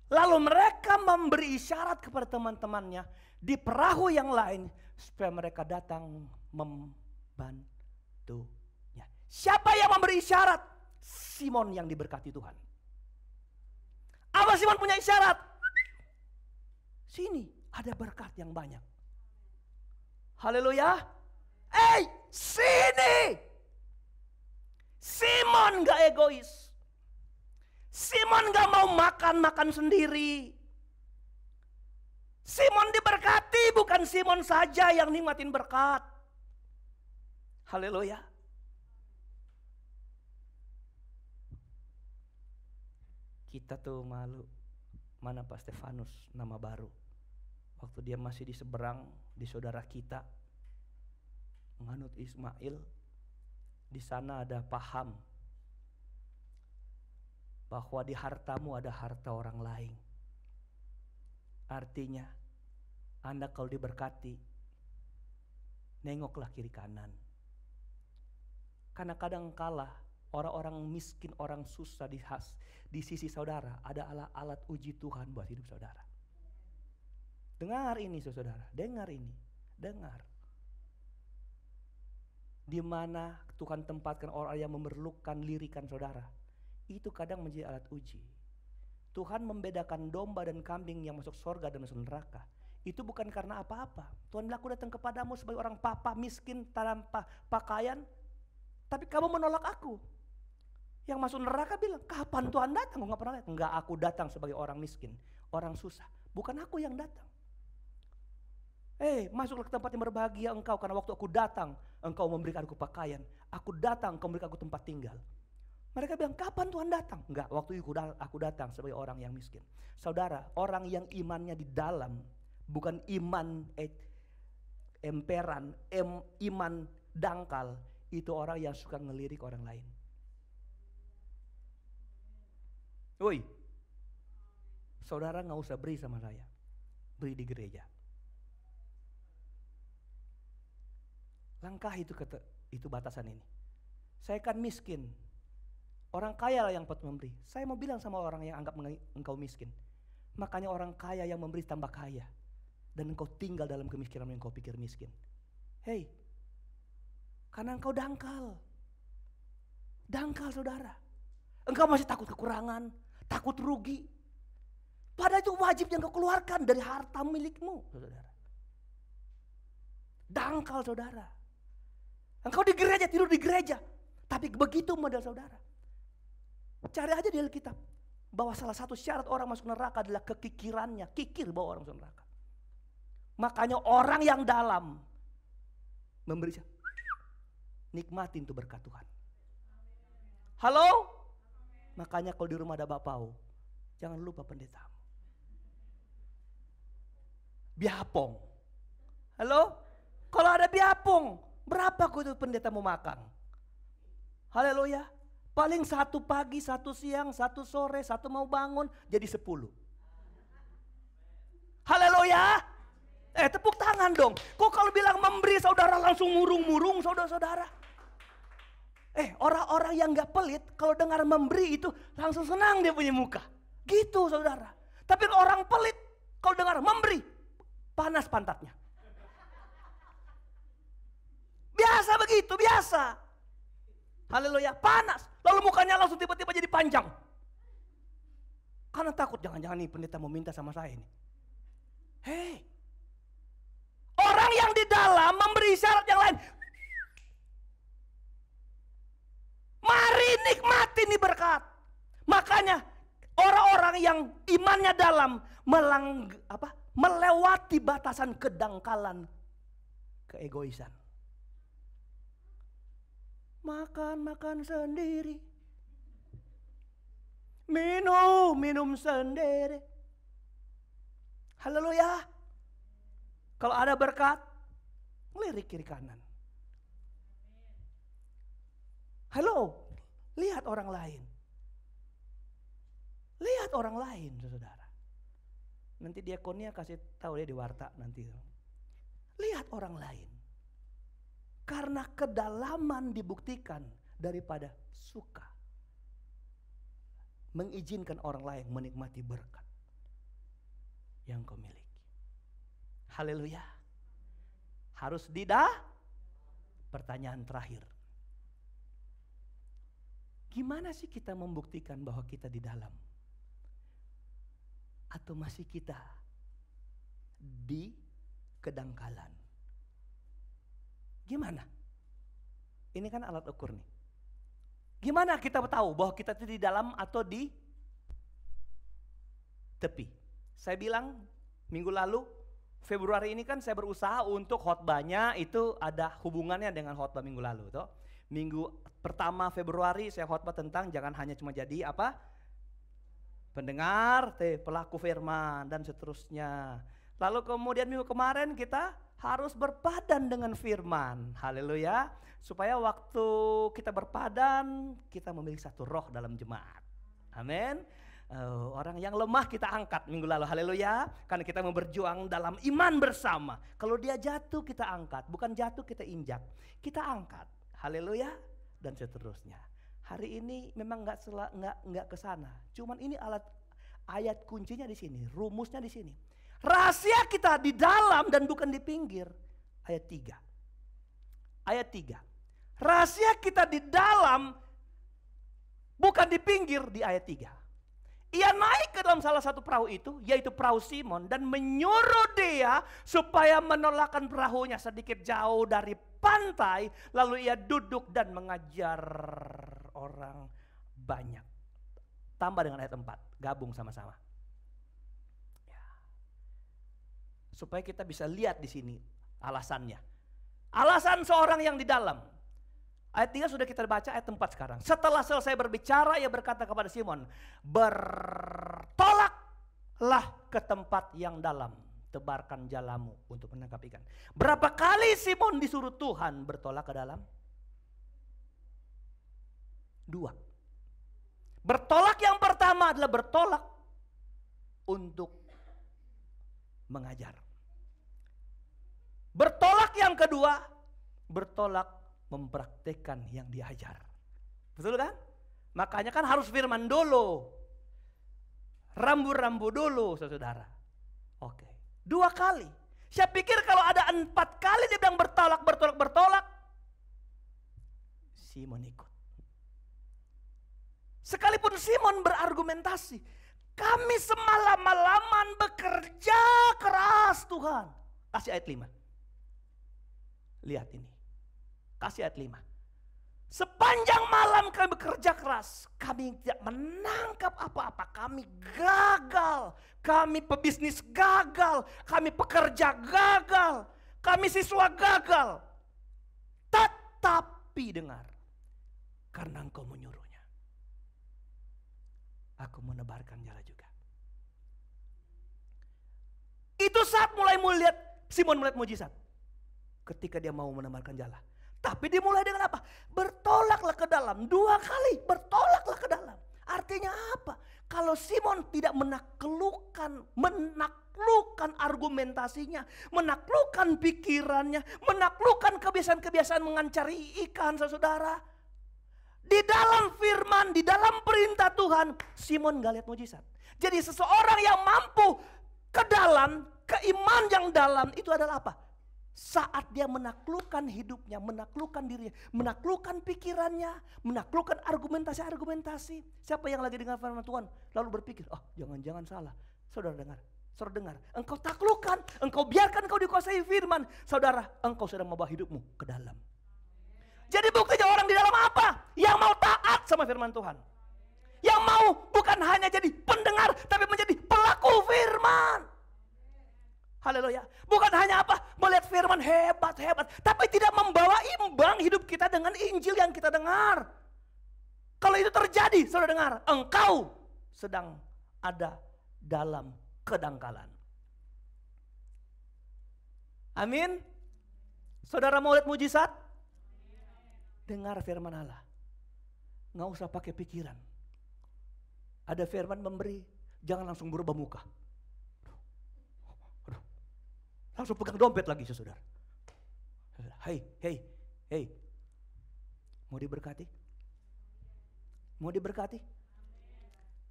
Lalu mereka memberi isyarat kepada teman-temannya di perahu yang lain supaya mereka datang membantunya. Siapa yang memberi isyarat? Simon yang diberkati Tuhan. Apa Simon punya isyarat? Sini ada berkat yang banyak. Haleluya. Sini. Simon gak egois. Simon gak mau makan sendiri. Simon diberkati, bukan Simon saja yang nikmatin berkat. Haleluya. Kita tuh malu. Mana Pak Stefanus, nama baru. Waktu dia masih di seberang, di saudara kita, menganut Ismail, di sana ada paham bahwa di hartamu ada harta orang lain. Artinya, Anda kalau diberkati, nengoklah kiri kanan. Karena kadang kala orang-orang miskin, orang susah di sisi saudara ada alat uji Tuhan buat hidup saudara. Dengar ini saudara, dengar ini, dengar. Di mana Tuhan tempatkan orang yang memerlukan lirikan saudara, itu kadang menjadi alat uji. Tuhan membedakan domba dan kambing yang masuk surga dan masuk neraka. Itu bukan karena apa-apa. Tuhan bilang, aku datang kepadamu sebagai orang papa miskin tanpa pakaian, tapi kamu menolak aku. Yang masuk neraka bilang, kapan Tuhan datang? Aku gak pernah lihat. Enggak, aku datang sebagai orang miskin, orang susah. Bukan aku yang datang. Masuklah ke tempat yang berbahagia engkau, karena waktu aku datang, engkau memberikan aku pakaian. Aku datang, engkau memberikan aku tempat tinggal. Mereka bilang, kapan Tuhan datang? Enggak, waktu itu aku datang sebagai orang yang miskin. Saudara, orang yang imannya di dalam, bukan iman emperan, iman dangkal, itu orang yang suka ngelirik orang lain. Woi, saudara gak usah beri sama saya, beri di gereja. Langkah itu batasan ini. Saya kan miskin. Orang kaya lah yang patut memberi. Saya mau bilang sama orang yang anggap engkau miskin. Makanya orang kaya yang memberi tambah kaya. Dan engkau tinggal dalam kemiskinan yang engkau pikir miskin. Karena engkau dangkal. Dangkal saudara. Engkau masih takut kekurangan, takut rugi. Padahal itu wajib yang engkau keluarkan dari harta milikmu, saudara. Dangkal saudara. Engkau di gereja, tidur di gereja. Tapi begitu model saudara. Cari aja di Alkitab. Bahwa salah satu syarat orang masuk neraka adalah kekikirannya. Kikir bawa orang masuk neraka. Makanya orang yang dalam memberi, nikmatin tuh berkat Tuhan. Halo? Makanya kalau di rumah ada bapau, jangan lupa pendetamu. Biapong. Halo? Kalau ada biapong, berapa kau itu pendeta mau makan? Haleluya. Paling 1 pagi, 1 siang, 1 sore, 1 mau bangun, jadi 10. Haleluya. Tepuk tangan dong. Kok kalau bilang memberi saudara langsung murung-murung saudara-saudara? Orang-orang yang gak pelit kalau dengar memberi itu langsung senang dia punya muka. Gitu saudara. Tapi orang pelit kalau dengar memberi, panas pantatnya. Biasa begitu, biasa. Haleluya, panas. Lalu mukanya langsung tiba-tiba jadi panjang. Karena takut jangan-jangan nih pendeta mau minta sama saya nih. Orang yang di dalam memberi isyarat yang lain. Mari nikmati nih berkat. Makanya orang-orang yang imannya dalam melewati batasan kedangkalan, keegoisan. Makan sendiri. Minum sendiri. Haleluya. Kalau ada berkat, lirik kiri kanan. Halo, lihat orang lain. Lihat orang lain, saudara. Nanti diakonnya kasih tahu dia di warta nanti. Lihat orang lain. Karena kedalaman dibuktikan daripada suka. Mengizinkan orang lain menikmati berkat yang kau miliki. Haleluya. Harus pertanyaan terakhir. Gimana sih kita membuktikan bahwa kita di dalam? Atau masih kita di kedangkalan? Gimana? Ini kan alat ukur nih. Gimana kita tahu bahwa kita itu di dalam atau di tepi? Saya bilang minggu lalu, Februari ini kan saya berusaha untuk khotbahnya itu ada hubungannya dengan khotbah minggu lalu. Toh. Minggu pertama Februari saya khotbah tentang jangan hanya cuma jadi apa? Pendengar, pelaku firman dan seterusnya. Lalu kemudian minggu kemarin kita harus berpadan dengan firman. Haleluya. Supaya waktu kita berpadan, kita memiliki satu roh dalam jemaat. Amin. Orang yang lemah kita angkat minggu lalu. Haleluya. Karena kita mau berjuang dalam iman bersama. Kalau dia jatuh kita angkat. Bukan jatuh kita injak. Kita angkat. Haleluya. Dan seterusnya. Hari ini memang nggak ke sana. Cuman ini ayat kuncinya di sini. Rumusnya di sini. Rahasia kita di dalam dan bukan di pinggir. Ayat 3. Ayat 3. Rahasia kita di dalam bukan di pinggir di ayat 3. Ia naik ke dalam salah satu perahu itu, yaitu perahu Simon, dan menyuruh dia supaya menolakkan perahunya sedikit jauh dari pantai. Lalu ia duduk dan mengajar orang banyak. Tambah dengan ayat 4, gabung sama-sama. Supaya kita bisa lihat di sini alasannya. Alasan seorang yang di dalam. Ayat 3 sudah kita baca, ayat 4 sekarang. Setelah selesai berbicara, ia berkata kepada Simon, bertolaklah ke tempat yang dalam, tebarkan jalamu untuk menangkap ikan. Berapa kali Simon disuruh Tuhan bertolak ke dalam? 2. Bertolak yang pertama adalah bertolak untuk mengajar. Bertolak yang kedua, bertolak mempraktekkan yang diajar. Betul kan? Makanya kan harus firman dulu. Rambu-rambu dulu, saudara. Oke. 2 kali. Saya pikir kalau ada 4 kali dia bilang bertolak, Simon ikut. Sekalipun Simon berargumentasi, kami semalam-malaman bekerja keras Tuhan. Kasih ayat 5. Lihat ini. Kasih ayat 5. Sepanjang malam kami bekerja keras. Kami tidak menangkap apa-apa. Kami gagal. Kami pebisnis gagal. Kami pekerja gagal. Kami siswa gagal. Tetapi dengar. Karena engkau menyuruhnya. Aku menebarkan jala juga. Itu saat mulai melihat Simon melihat mujizat. Ketika dia mau menebarkan jala. Tapi dimulai dengan apa? Bertolaklah ke dalam. 2 kali bertolaklah ke dalam. Artinya apa? Kalau Simon tidak menaklukkan argumentasinya, menaklukkan pikirannya, menaklukkan kebiasaan-kebiasaan mengancari ikan, saudara. Di dalam firman, di dalam perintah Tuhan, Simon gak lihat mujizat. Jadi seseorang yang mampu ke dalam, keiman yang dalam itu adalah apa? Saat dia menaklukkan hidupnya, menaklukkan dirinya, menaklukkan pikirannya, menaklukkan argumentasi-argumentasi. Siapa yang lagi dengar firman Tuhan lalu berpikir, oh jangan-jangan salah. Saudara dengar. Engkau taklukkan, engkau biarkan engkau dikuasai firman. Saudara, engkau sedang membawa hidupmu ke dalam. Jadi buktinya orang di dalam apa? Yang mau taat sama firman Tuhan. Yang mau bukan hanya jadi pendengar, tapi menjadi pelaku firman. Haleluya. Bukan hanya apa? Melihat firman hebat, tapi tidak membawa imbang hidup kita dengan Injil yang kita dengar. Kalau itu terjadi, saudara dengar, engkau sedang ada dalam kedangkalan. Amin. Saudara mau lihat mujizat? Dengar firman Allah. Nggak usah pakai pikiran. Ada firman memberi, jangan langsung berubah muka. Langsung pegang dompet lagi saudara. Hei, Hei, mau diberkati? Mau diberkati?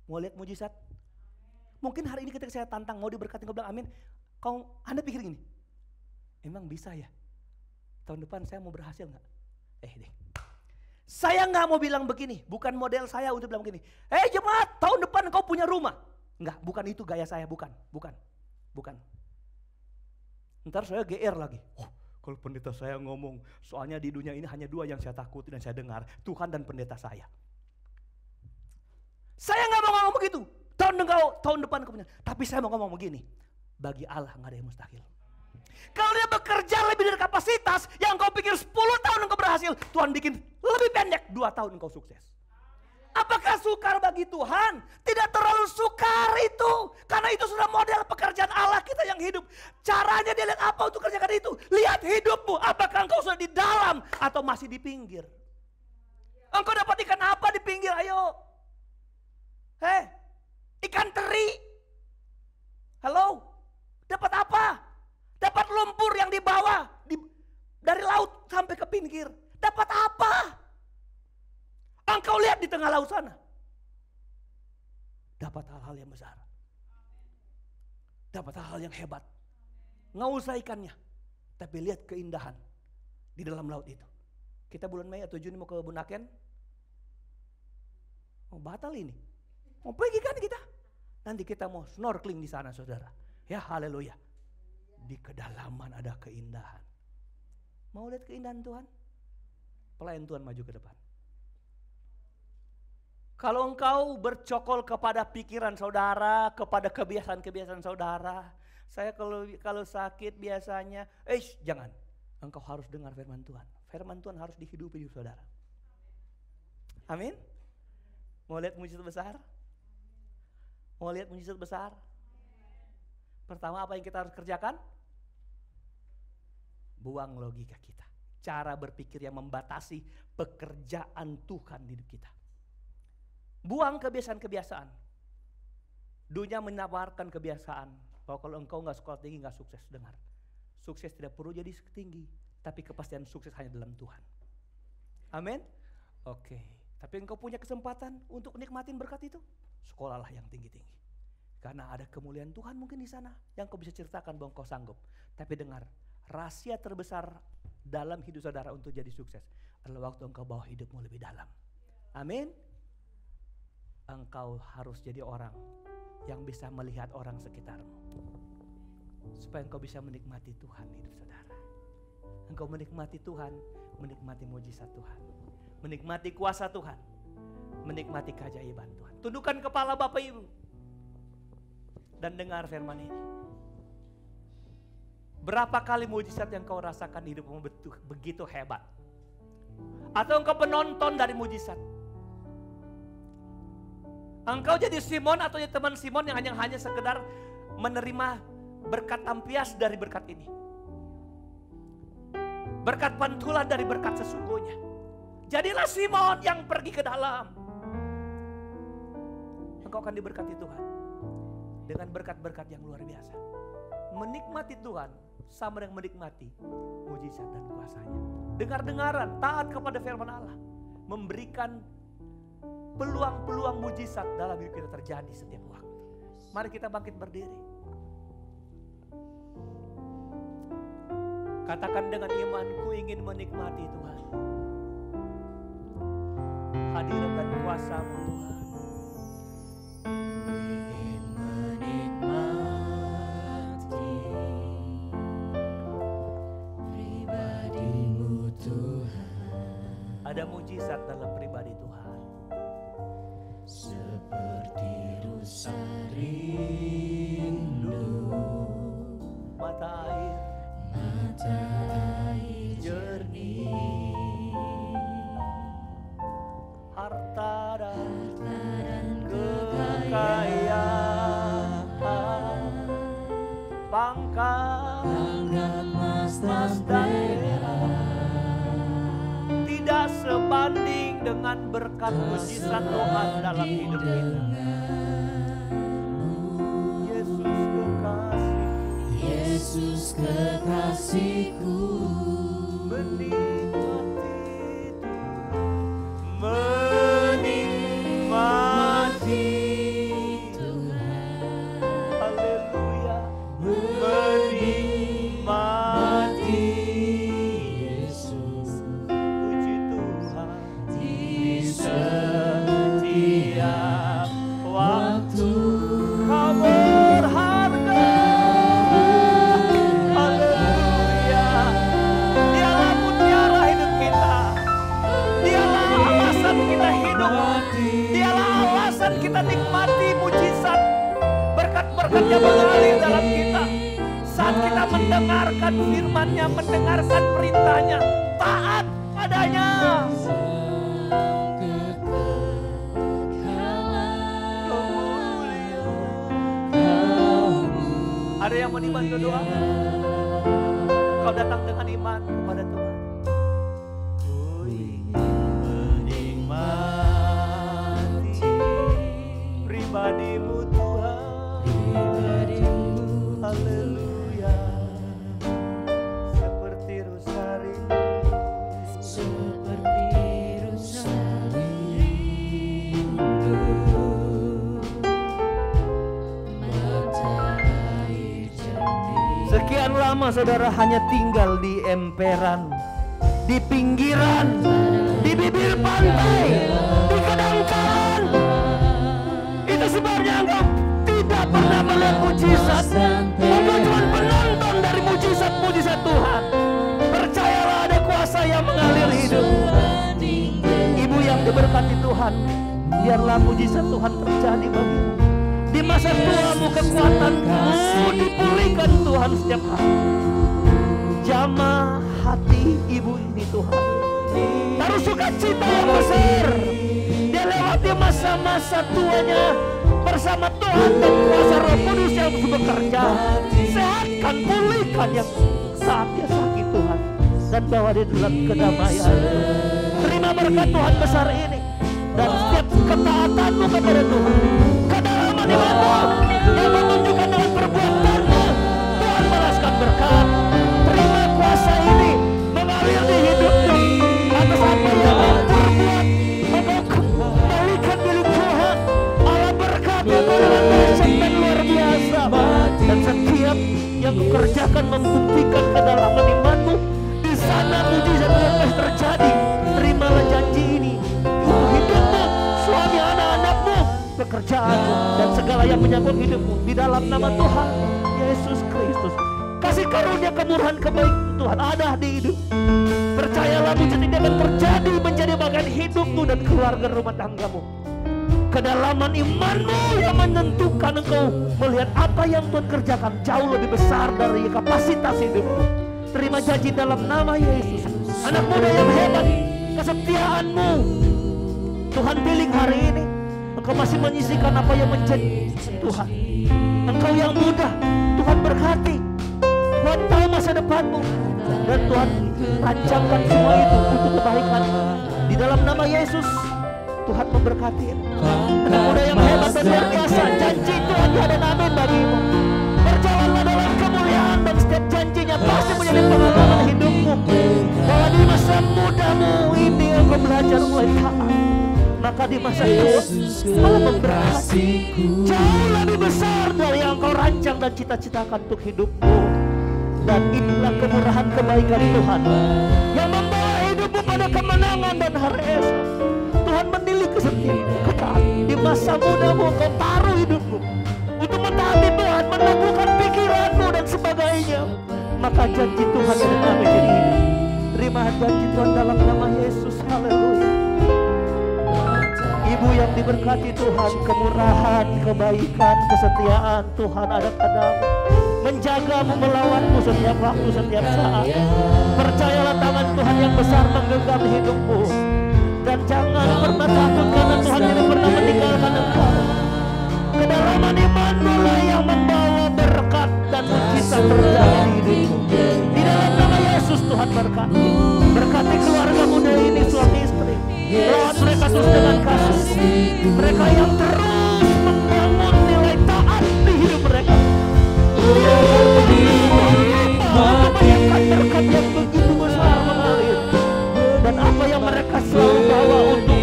Mau lihat mujizat? Mungkin hari ini ketika saya tantang mau diberkati, kau bilang amin. Anda pikir gini, emang bisa ya? Tahun depan saya mau berhasil gak? Deh. Saya gak mau bilang begini, bukan model saya untuk bilang begini. Jemaat, tahun depan kau punya rumah. Enggak, bukan itu gaya saya, bukan. Ntar saya GR lagi. Kalau pendeta saya ngomong, soalnya di dunia ini hanya 2 yang saya takuti dan saya dengar, Tuhan dan pendeta saya. Saya gak mau ngomong begitu. Tahun depan kau punya. Tapi saya mau ngomong begini, bagi Allah gak ada yang mustahil. Kalau dia bekerja lebih dari kapasitas, yang kau pikir 10 tahun engkau berhasil, Tuhan bikin lebih pendek, 2 tahun engkau sukses. Apakah sukar bagi Tuhan? Tidak terlalu sukar itu. Karena itu sudah model pekerjaan Allah kita yang hidup. Caranya dia lihat apa untuk kerjakan itu? Lihat hidupmu, apakah engkau sudah di dalam atau masih di pinggir? Engkau dapat ikan apa di pinggir? Ayo. Ikan teri. Halo? Dapat apa? Dapat lumpur yang di bawah, dari laut sampai ke pinggir. Dapat apa? Engkau lihat di tengah laut sana. Dapat hal-hal yang besar. Dapat hal-hal yang hebat. Nggak usah ikannya, tapi lihat keindahan di dalam laut itu. Kita bulan Mei atau Juni mau ke Bunaken. Batal ini. Mau pergi kan kita? Nanti kita mau snorkeling di sana, saudara. Ya, haleluya. Di kedalaman ada keindahan. Mau lihat keindahan Tuhan? Pelayan Tuhan maju ke depan. Kalau engkau bercokol kepada pikiran saudara, kepada kebiasaan-kebiasaan saudara, saya kalau sakit biasanya, jangan. Engkau harus dengar firman Tuhan. Firman Tuhan harus dihidupi di saudara. Amin. Mau lihat mujizat besar? Mau lihat mujizat besar? Pertama apa yang kita harus kerjakan? Buang logika kita. Cara berpikir yang membatasi pekerjaan Tuhan di hidup kita. Buang kebiasaan-kebiasaan. Dunia menawarkan kebiasaan bahwa kalau engkau gak sekolah tinggi gak sukses. Dengar, sukses tidak perlu jadi tinggi, tapi kepastian sukses hanya dalam Tuhan. Amin. Oke. Tapi engkau punya kesempatan untuk nikmatin berkat itu, sekolahlah yang tinggi-tinggi. Karena ada kemuliaan Tuhan mungkin di sana yang kau bisa ceritakan bahwa kau sanggup. Tapi dengar, rahasia terbesar dalam hidup saudara untuk jadi sukses adalah waktu engkau bawa hidupmu lebih dalam. Amin. Engkau harus jadi orang yang bisa melihat orang sekitarmu, supaya engkau bisa menikmati Tuhan hidup saudara. Engkau menikmati Tuhan, menikmati mujizat Tuhan, menikmati kuasa Tuhan, menikmati keajaiban Tuhan. Tundukkan kepala Bapak Ibu dan dengar firman ini. Berapa kali mujizat yang kau rasakan di hidupmu begitu hebat? Atau engkau penonton dari mujizat? Engkau jadi Simon atau jadi teman Simon yang hanya sekedar menerima berkat tampias dari berkat ini. Berkat pantulan dari berkat sesungguhnya. Jadilah Simon yang pergi ke dalam. Engkau akan diberkati Tuhan dengan berkat-berkat yang luar biasa. Menikmati Tuhan sama dengan menikmati mujizat dan kuasanya. Dengar-dengaran, taat kepada firman Allah, memberikan peluang-peluang mujizat dalam hidup kita terjadi setiap waktu. Mari kita bangkit berdiri. Katakan dengan iman, ku ingin menikmati Tuhan. Hadirat dan kuasa-Mu Tuhan. Ada mujizat dalam pribadi Tuhan.
Seperti rusa rindu,
Mata air
jernih,
harta dan kekayaan, pangkat
emas
dan perak tidak sebanding dengan berkat mujizat Tuhan dalam hidup kita.
Yesus kekasihku,
menikmati mendengarkan firman-Nya, mendengarkan perintahnya, taat padanya. Ada yang menikmati doa? Kau datang dengan iman kepada Tuhan. Ku ingin menikmati pribadi-Mu Tuhan. Haleluya. Seperti rusa rindu, sekian lama saudara hanya tinggal di emperan, di pinggiran, di bibir pantai, di kedangkalan. Itu sebabnya engkau tidak pernah melihat mujizat. Engkau cuma penonton dari mujizat-mujizat Tuhan. Percayalah ada kuasa yang mengalir hidup. Ibu yang diberkati Tuhan, biarlah mujizat Tuhan terjadi bagimu. Di masa tuamu kekuatanmu dipulihkan Tuhan setiap hari. Jamah hati ibu ini Tuhan, taruh sukacita yang besar. Dia lewati masa-masa tuanya bersama Tuhan dan kuasa Roh Kudus yang bekerja. Sehatkan, pulihkan yang saat dia sakit Tuhan, dan bawa dia dalam kedamaian. Terima berkat Tuhan besar ini, dan setiap ketaatanmu kepada Tuhan, kedalaman imanmu yang menunjukkan dengan perbuatanmu, Tuhan balaskan berkat. Terima kuasa ini mengalir di hidupmu. Atas apa yang kau perbuat, engkau kembalikan milik Tuhan. Allah berkati engkau dengan dahsyat dan luar biasa. Dan setiap yang kau kerjakan membuktikan kedalaman imanmu. Di sana mujizat Tuhan pasti terjadi. Terimalah janji ini untuk hidupmu, suami, anak-anakmu, pekerjaanmu, dan segala yang menyangkut hidupmu. Di dalam nama Tuhan Yesus Kristus, kasih karunia kemurahan kebaikan Tuhan ada di hidup. Percayalah mujizat ini akan terjadi menjadi bagian hidupmu dan keluarga rumah tanggamu. Kedalaman imanmu yang menentukan engkau melihat apa yang Tuhan kerjakan jauh lebih besar dari kapasitas hidupmu. Terima janji dalam nama Yesus. Anak muda yang hebat, kesetiaanmu Tuhan pilih hari ini. Engkau masih menyisihkan apa yang menjadi Tuhan. Engkau yang muda, Tuhan berkati. Tuhan tahu masa depanmu, dan Tuhan rancangkan semua itu untuk kebaikan. Di dalam nama Yesus, Tuhan memberkati. Anak muda yang hebat dan luar biasa, janji Tuhan ya dan amin bagimu. Berjalanlah dalam kemuliaan, dan setiap janjinya pasti menjadi pengalaman hidupmu. Bahwa di masa mudamu ini engkau belajar mulai taat, maka di masa tua Allah memberkati jauh lebih besar dari yang kau rancang dan cita-citakan untuk hidupmu. Dan inilah kemurahan kebaikan Tuhan yang membawa hidupmu pada kemenangan dan hari esok. Tuhan menilik kesetiaanmu, ketaatan. Di masa mudamu kau taruh hidupmu untuk mentaati Tuhan, meneguhkan pikiranmu dan sebagainya. Maka janji Tuhan yang akan menjadi hidup. Terima janji Tuhan dalam nama Yesus. Haleluya. Ibu yang diberkati Tuhan, kemurahan, kebaikan, kesetiaan Tuhan ada padamu, menjagamu, melawanmu setiap waktu, setiap saat. Percayalah tangan Tuhan yang besar menggenggam hidupmu, dan jangan pernah takut karena Tuhan tidak pernah meninggalkan engkau. Kedalaman imanmu lah yang membawa berkat dan mujizat terjadi di hidupmu. Di dalam nama Yesus Tuhan berkati. Berkati keluarga muda ini, suami istri. Rawat mereka terus dengan kasih. Mereka yang terus membangun nilai taat di hidup mereka. Kebanyakan berkat yang begitu besar mengalir. Dan apa yang mereka selalu bawa untuk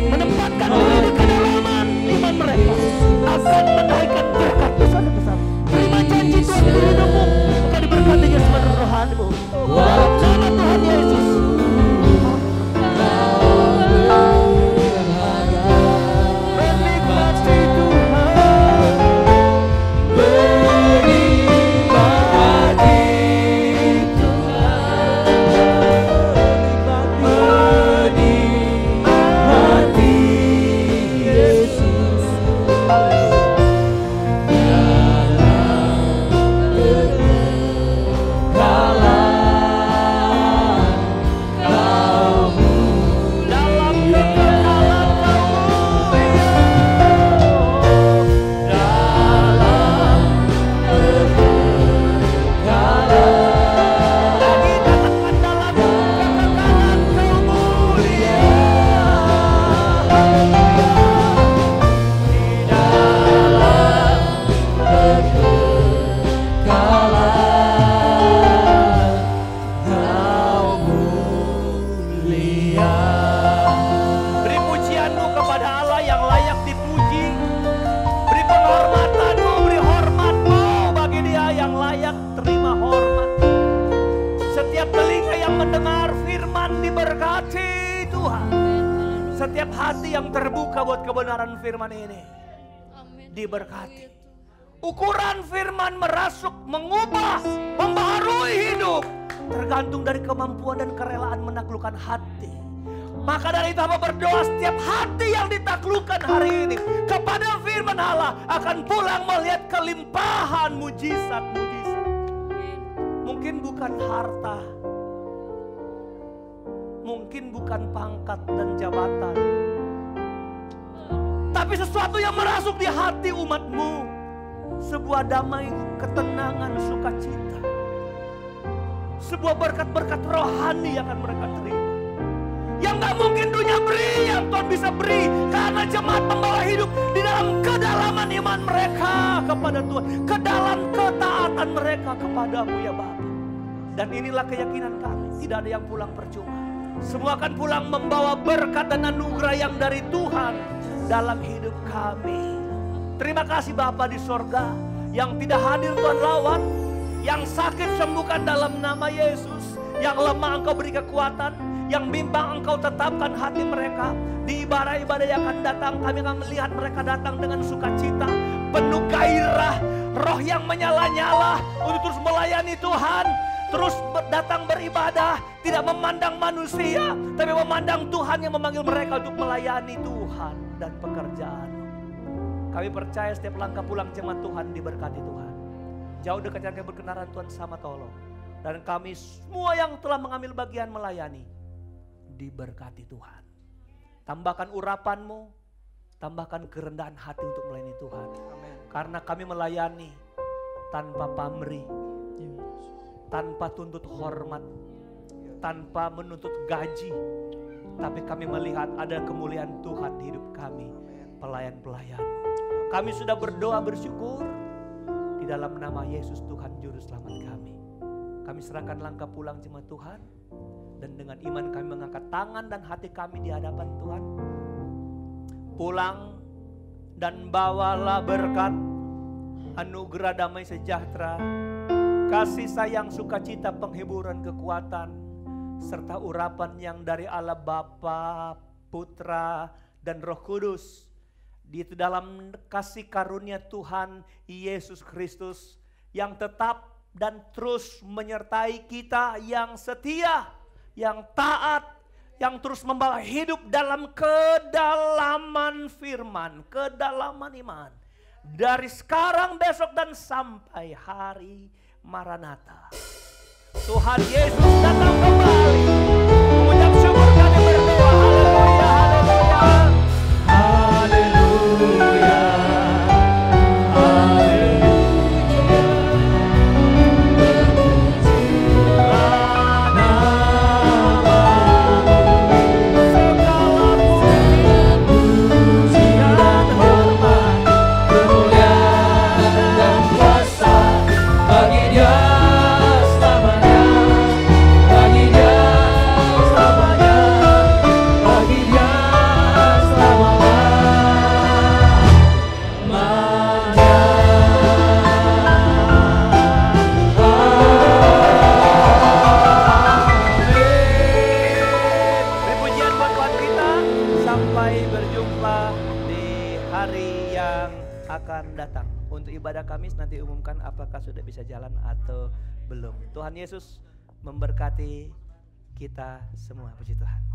menempatkan diri di kedalaman iman mereka akan menaikkan berkat besar-besar. Terima janji Tuhan di hidupmu, maka diberkatinya seluruh rohanimu. Dalam nama Tuhan Yesus. Menikmati Setiap hati yang terbuka buat kebenaran firman ini
Amin.
diberkati. Ukuran firman merasuk, mengubah, membaharui hidup, tergantung dari kemampuan dan kerelaan menaklukkan hati. Maka dari itu hamba berdoa, setiap hati yang ditaklukkan hari ini kepada firman Allah akan pulang melihat kelimpahan mujizat-mujizat. Mungkin bukan harta, mungkin bukan pangkat dan jabatan, tapi sesuatu yang merasuk di hati umatmu. Sebuah damai, ketenangan, sukacita. Sebuah berkat-berkat rohani yang akan mereka terima. Yang gak mungkin dunia beri, yang Tuhan bisa beri. Karena jemaat membawa hidup di dalam kedalaman iman mereka kepada Tuhan. Kedalam ketaatan mereka kepadamu ya Bapa. Dan inilah keyakinan kami, tidak ada yang pulang percuma. Semua akan pulang membawa berkat dan anugerah yang dari Tuhan dalam hidup kami. Terima kasih Bapa di sorga, yang tidak hadir Tuhan lawan, yang sakit sembuhkan dalam nama Yesus, yang lemah Engkau beri kekuatan, yang bimbang Engkau tetapkan hati mereka. Di ibadah-ibadah yang akan datang, kami akan melihat mereka datang dengan sukacita, penuh gairah, roh yang menyala-nyala untuk terus melayani Tuhan, terus datang beribadah, tidak memandang manusia, tapi memandang Tuhan yang memanggil mereka untuk melayani Tuhan dan pekerjaan. Kami percaya setiap langkah pulang jemaat Tuhan diberkati Tuhan. Jauh dekat yang berkenaran Tuhan sama tolong. Dan kami semua yang telah mengambil bagian melayani, diberkati Tuhan. Tambahkan urapan-Mu, tambahkan kerendahan hati untuk melayani Tuhan.
Amin.
Karena kami melayani tanpa pamrih, tanpa tuntut hormat, tanpa menuntut gaji. Tapi kami melihat ada kemuliaan Tuhan di hidup kami, pelayan-pelayan. Kami sudah berdoa bersyukur di dalam nama Yesus Tuhan Juru Selamat kami. Kami serahkan langkah pulang jemaat Tuhan. Dan dengan iman kami mengangkat tangan dan hati kami di hadapan Tuhan. Pulang dan bawalah berkat, anugerah damai sejahtera, kasih sayang, sukacita, penghiburan, kekuatan, serta urapan yang dari Allah Bapa, Putra, dan Roh Kudus. Di dalam kasih karunia Tuhan Yesus Kristus yang tetap dan terus menyertai kita, yang setia, yang taat, yang terus membawa hidup dalam kedalaman firman, kedalaman iman. Dari sekarang, besok, dan sampai hari Maranatha. Tuhan Yesus datang kembali. Mengucap syukur kami berdoa. Haleluya. Ibadah Kamis nanti umumkan apakah sudah bisa jalan atau belum. Tuhan Yesus memberkati kita semua. Puji Tuhan.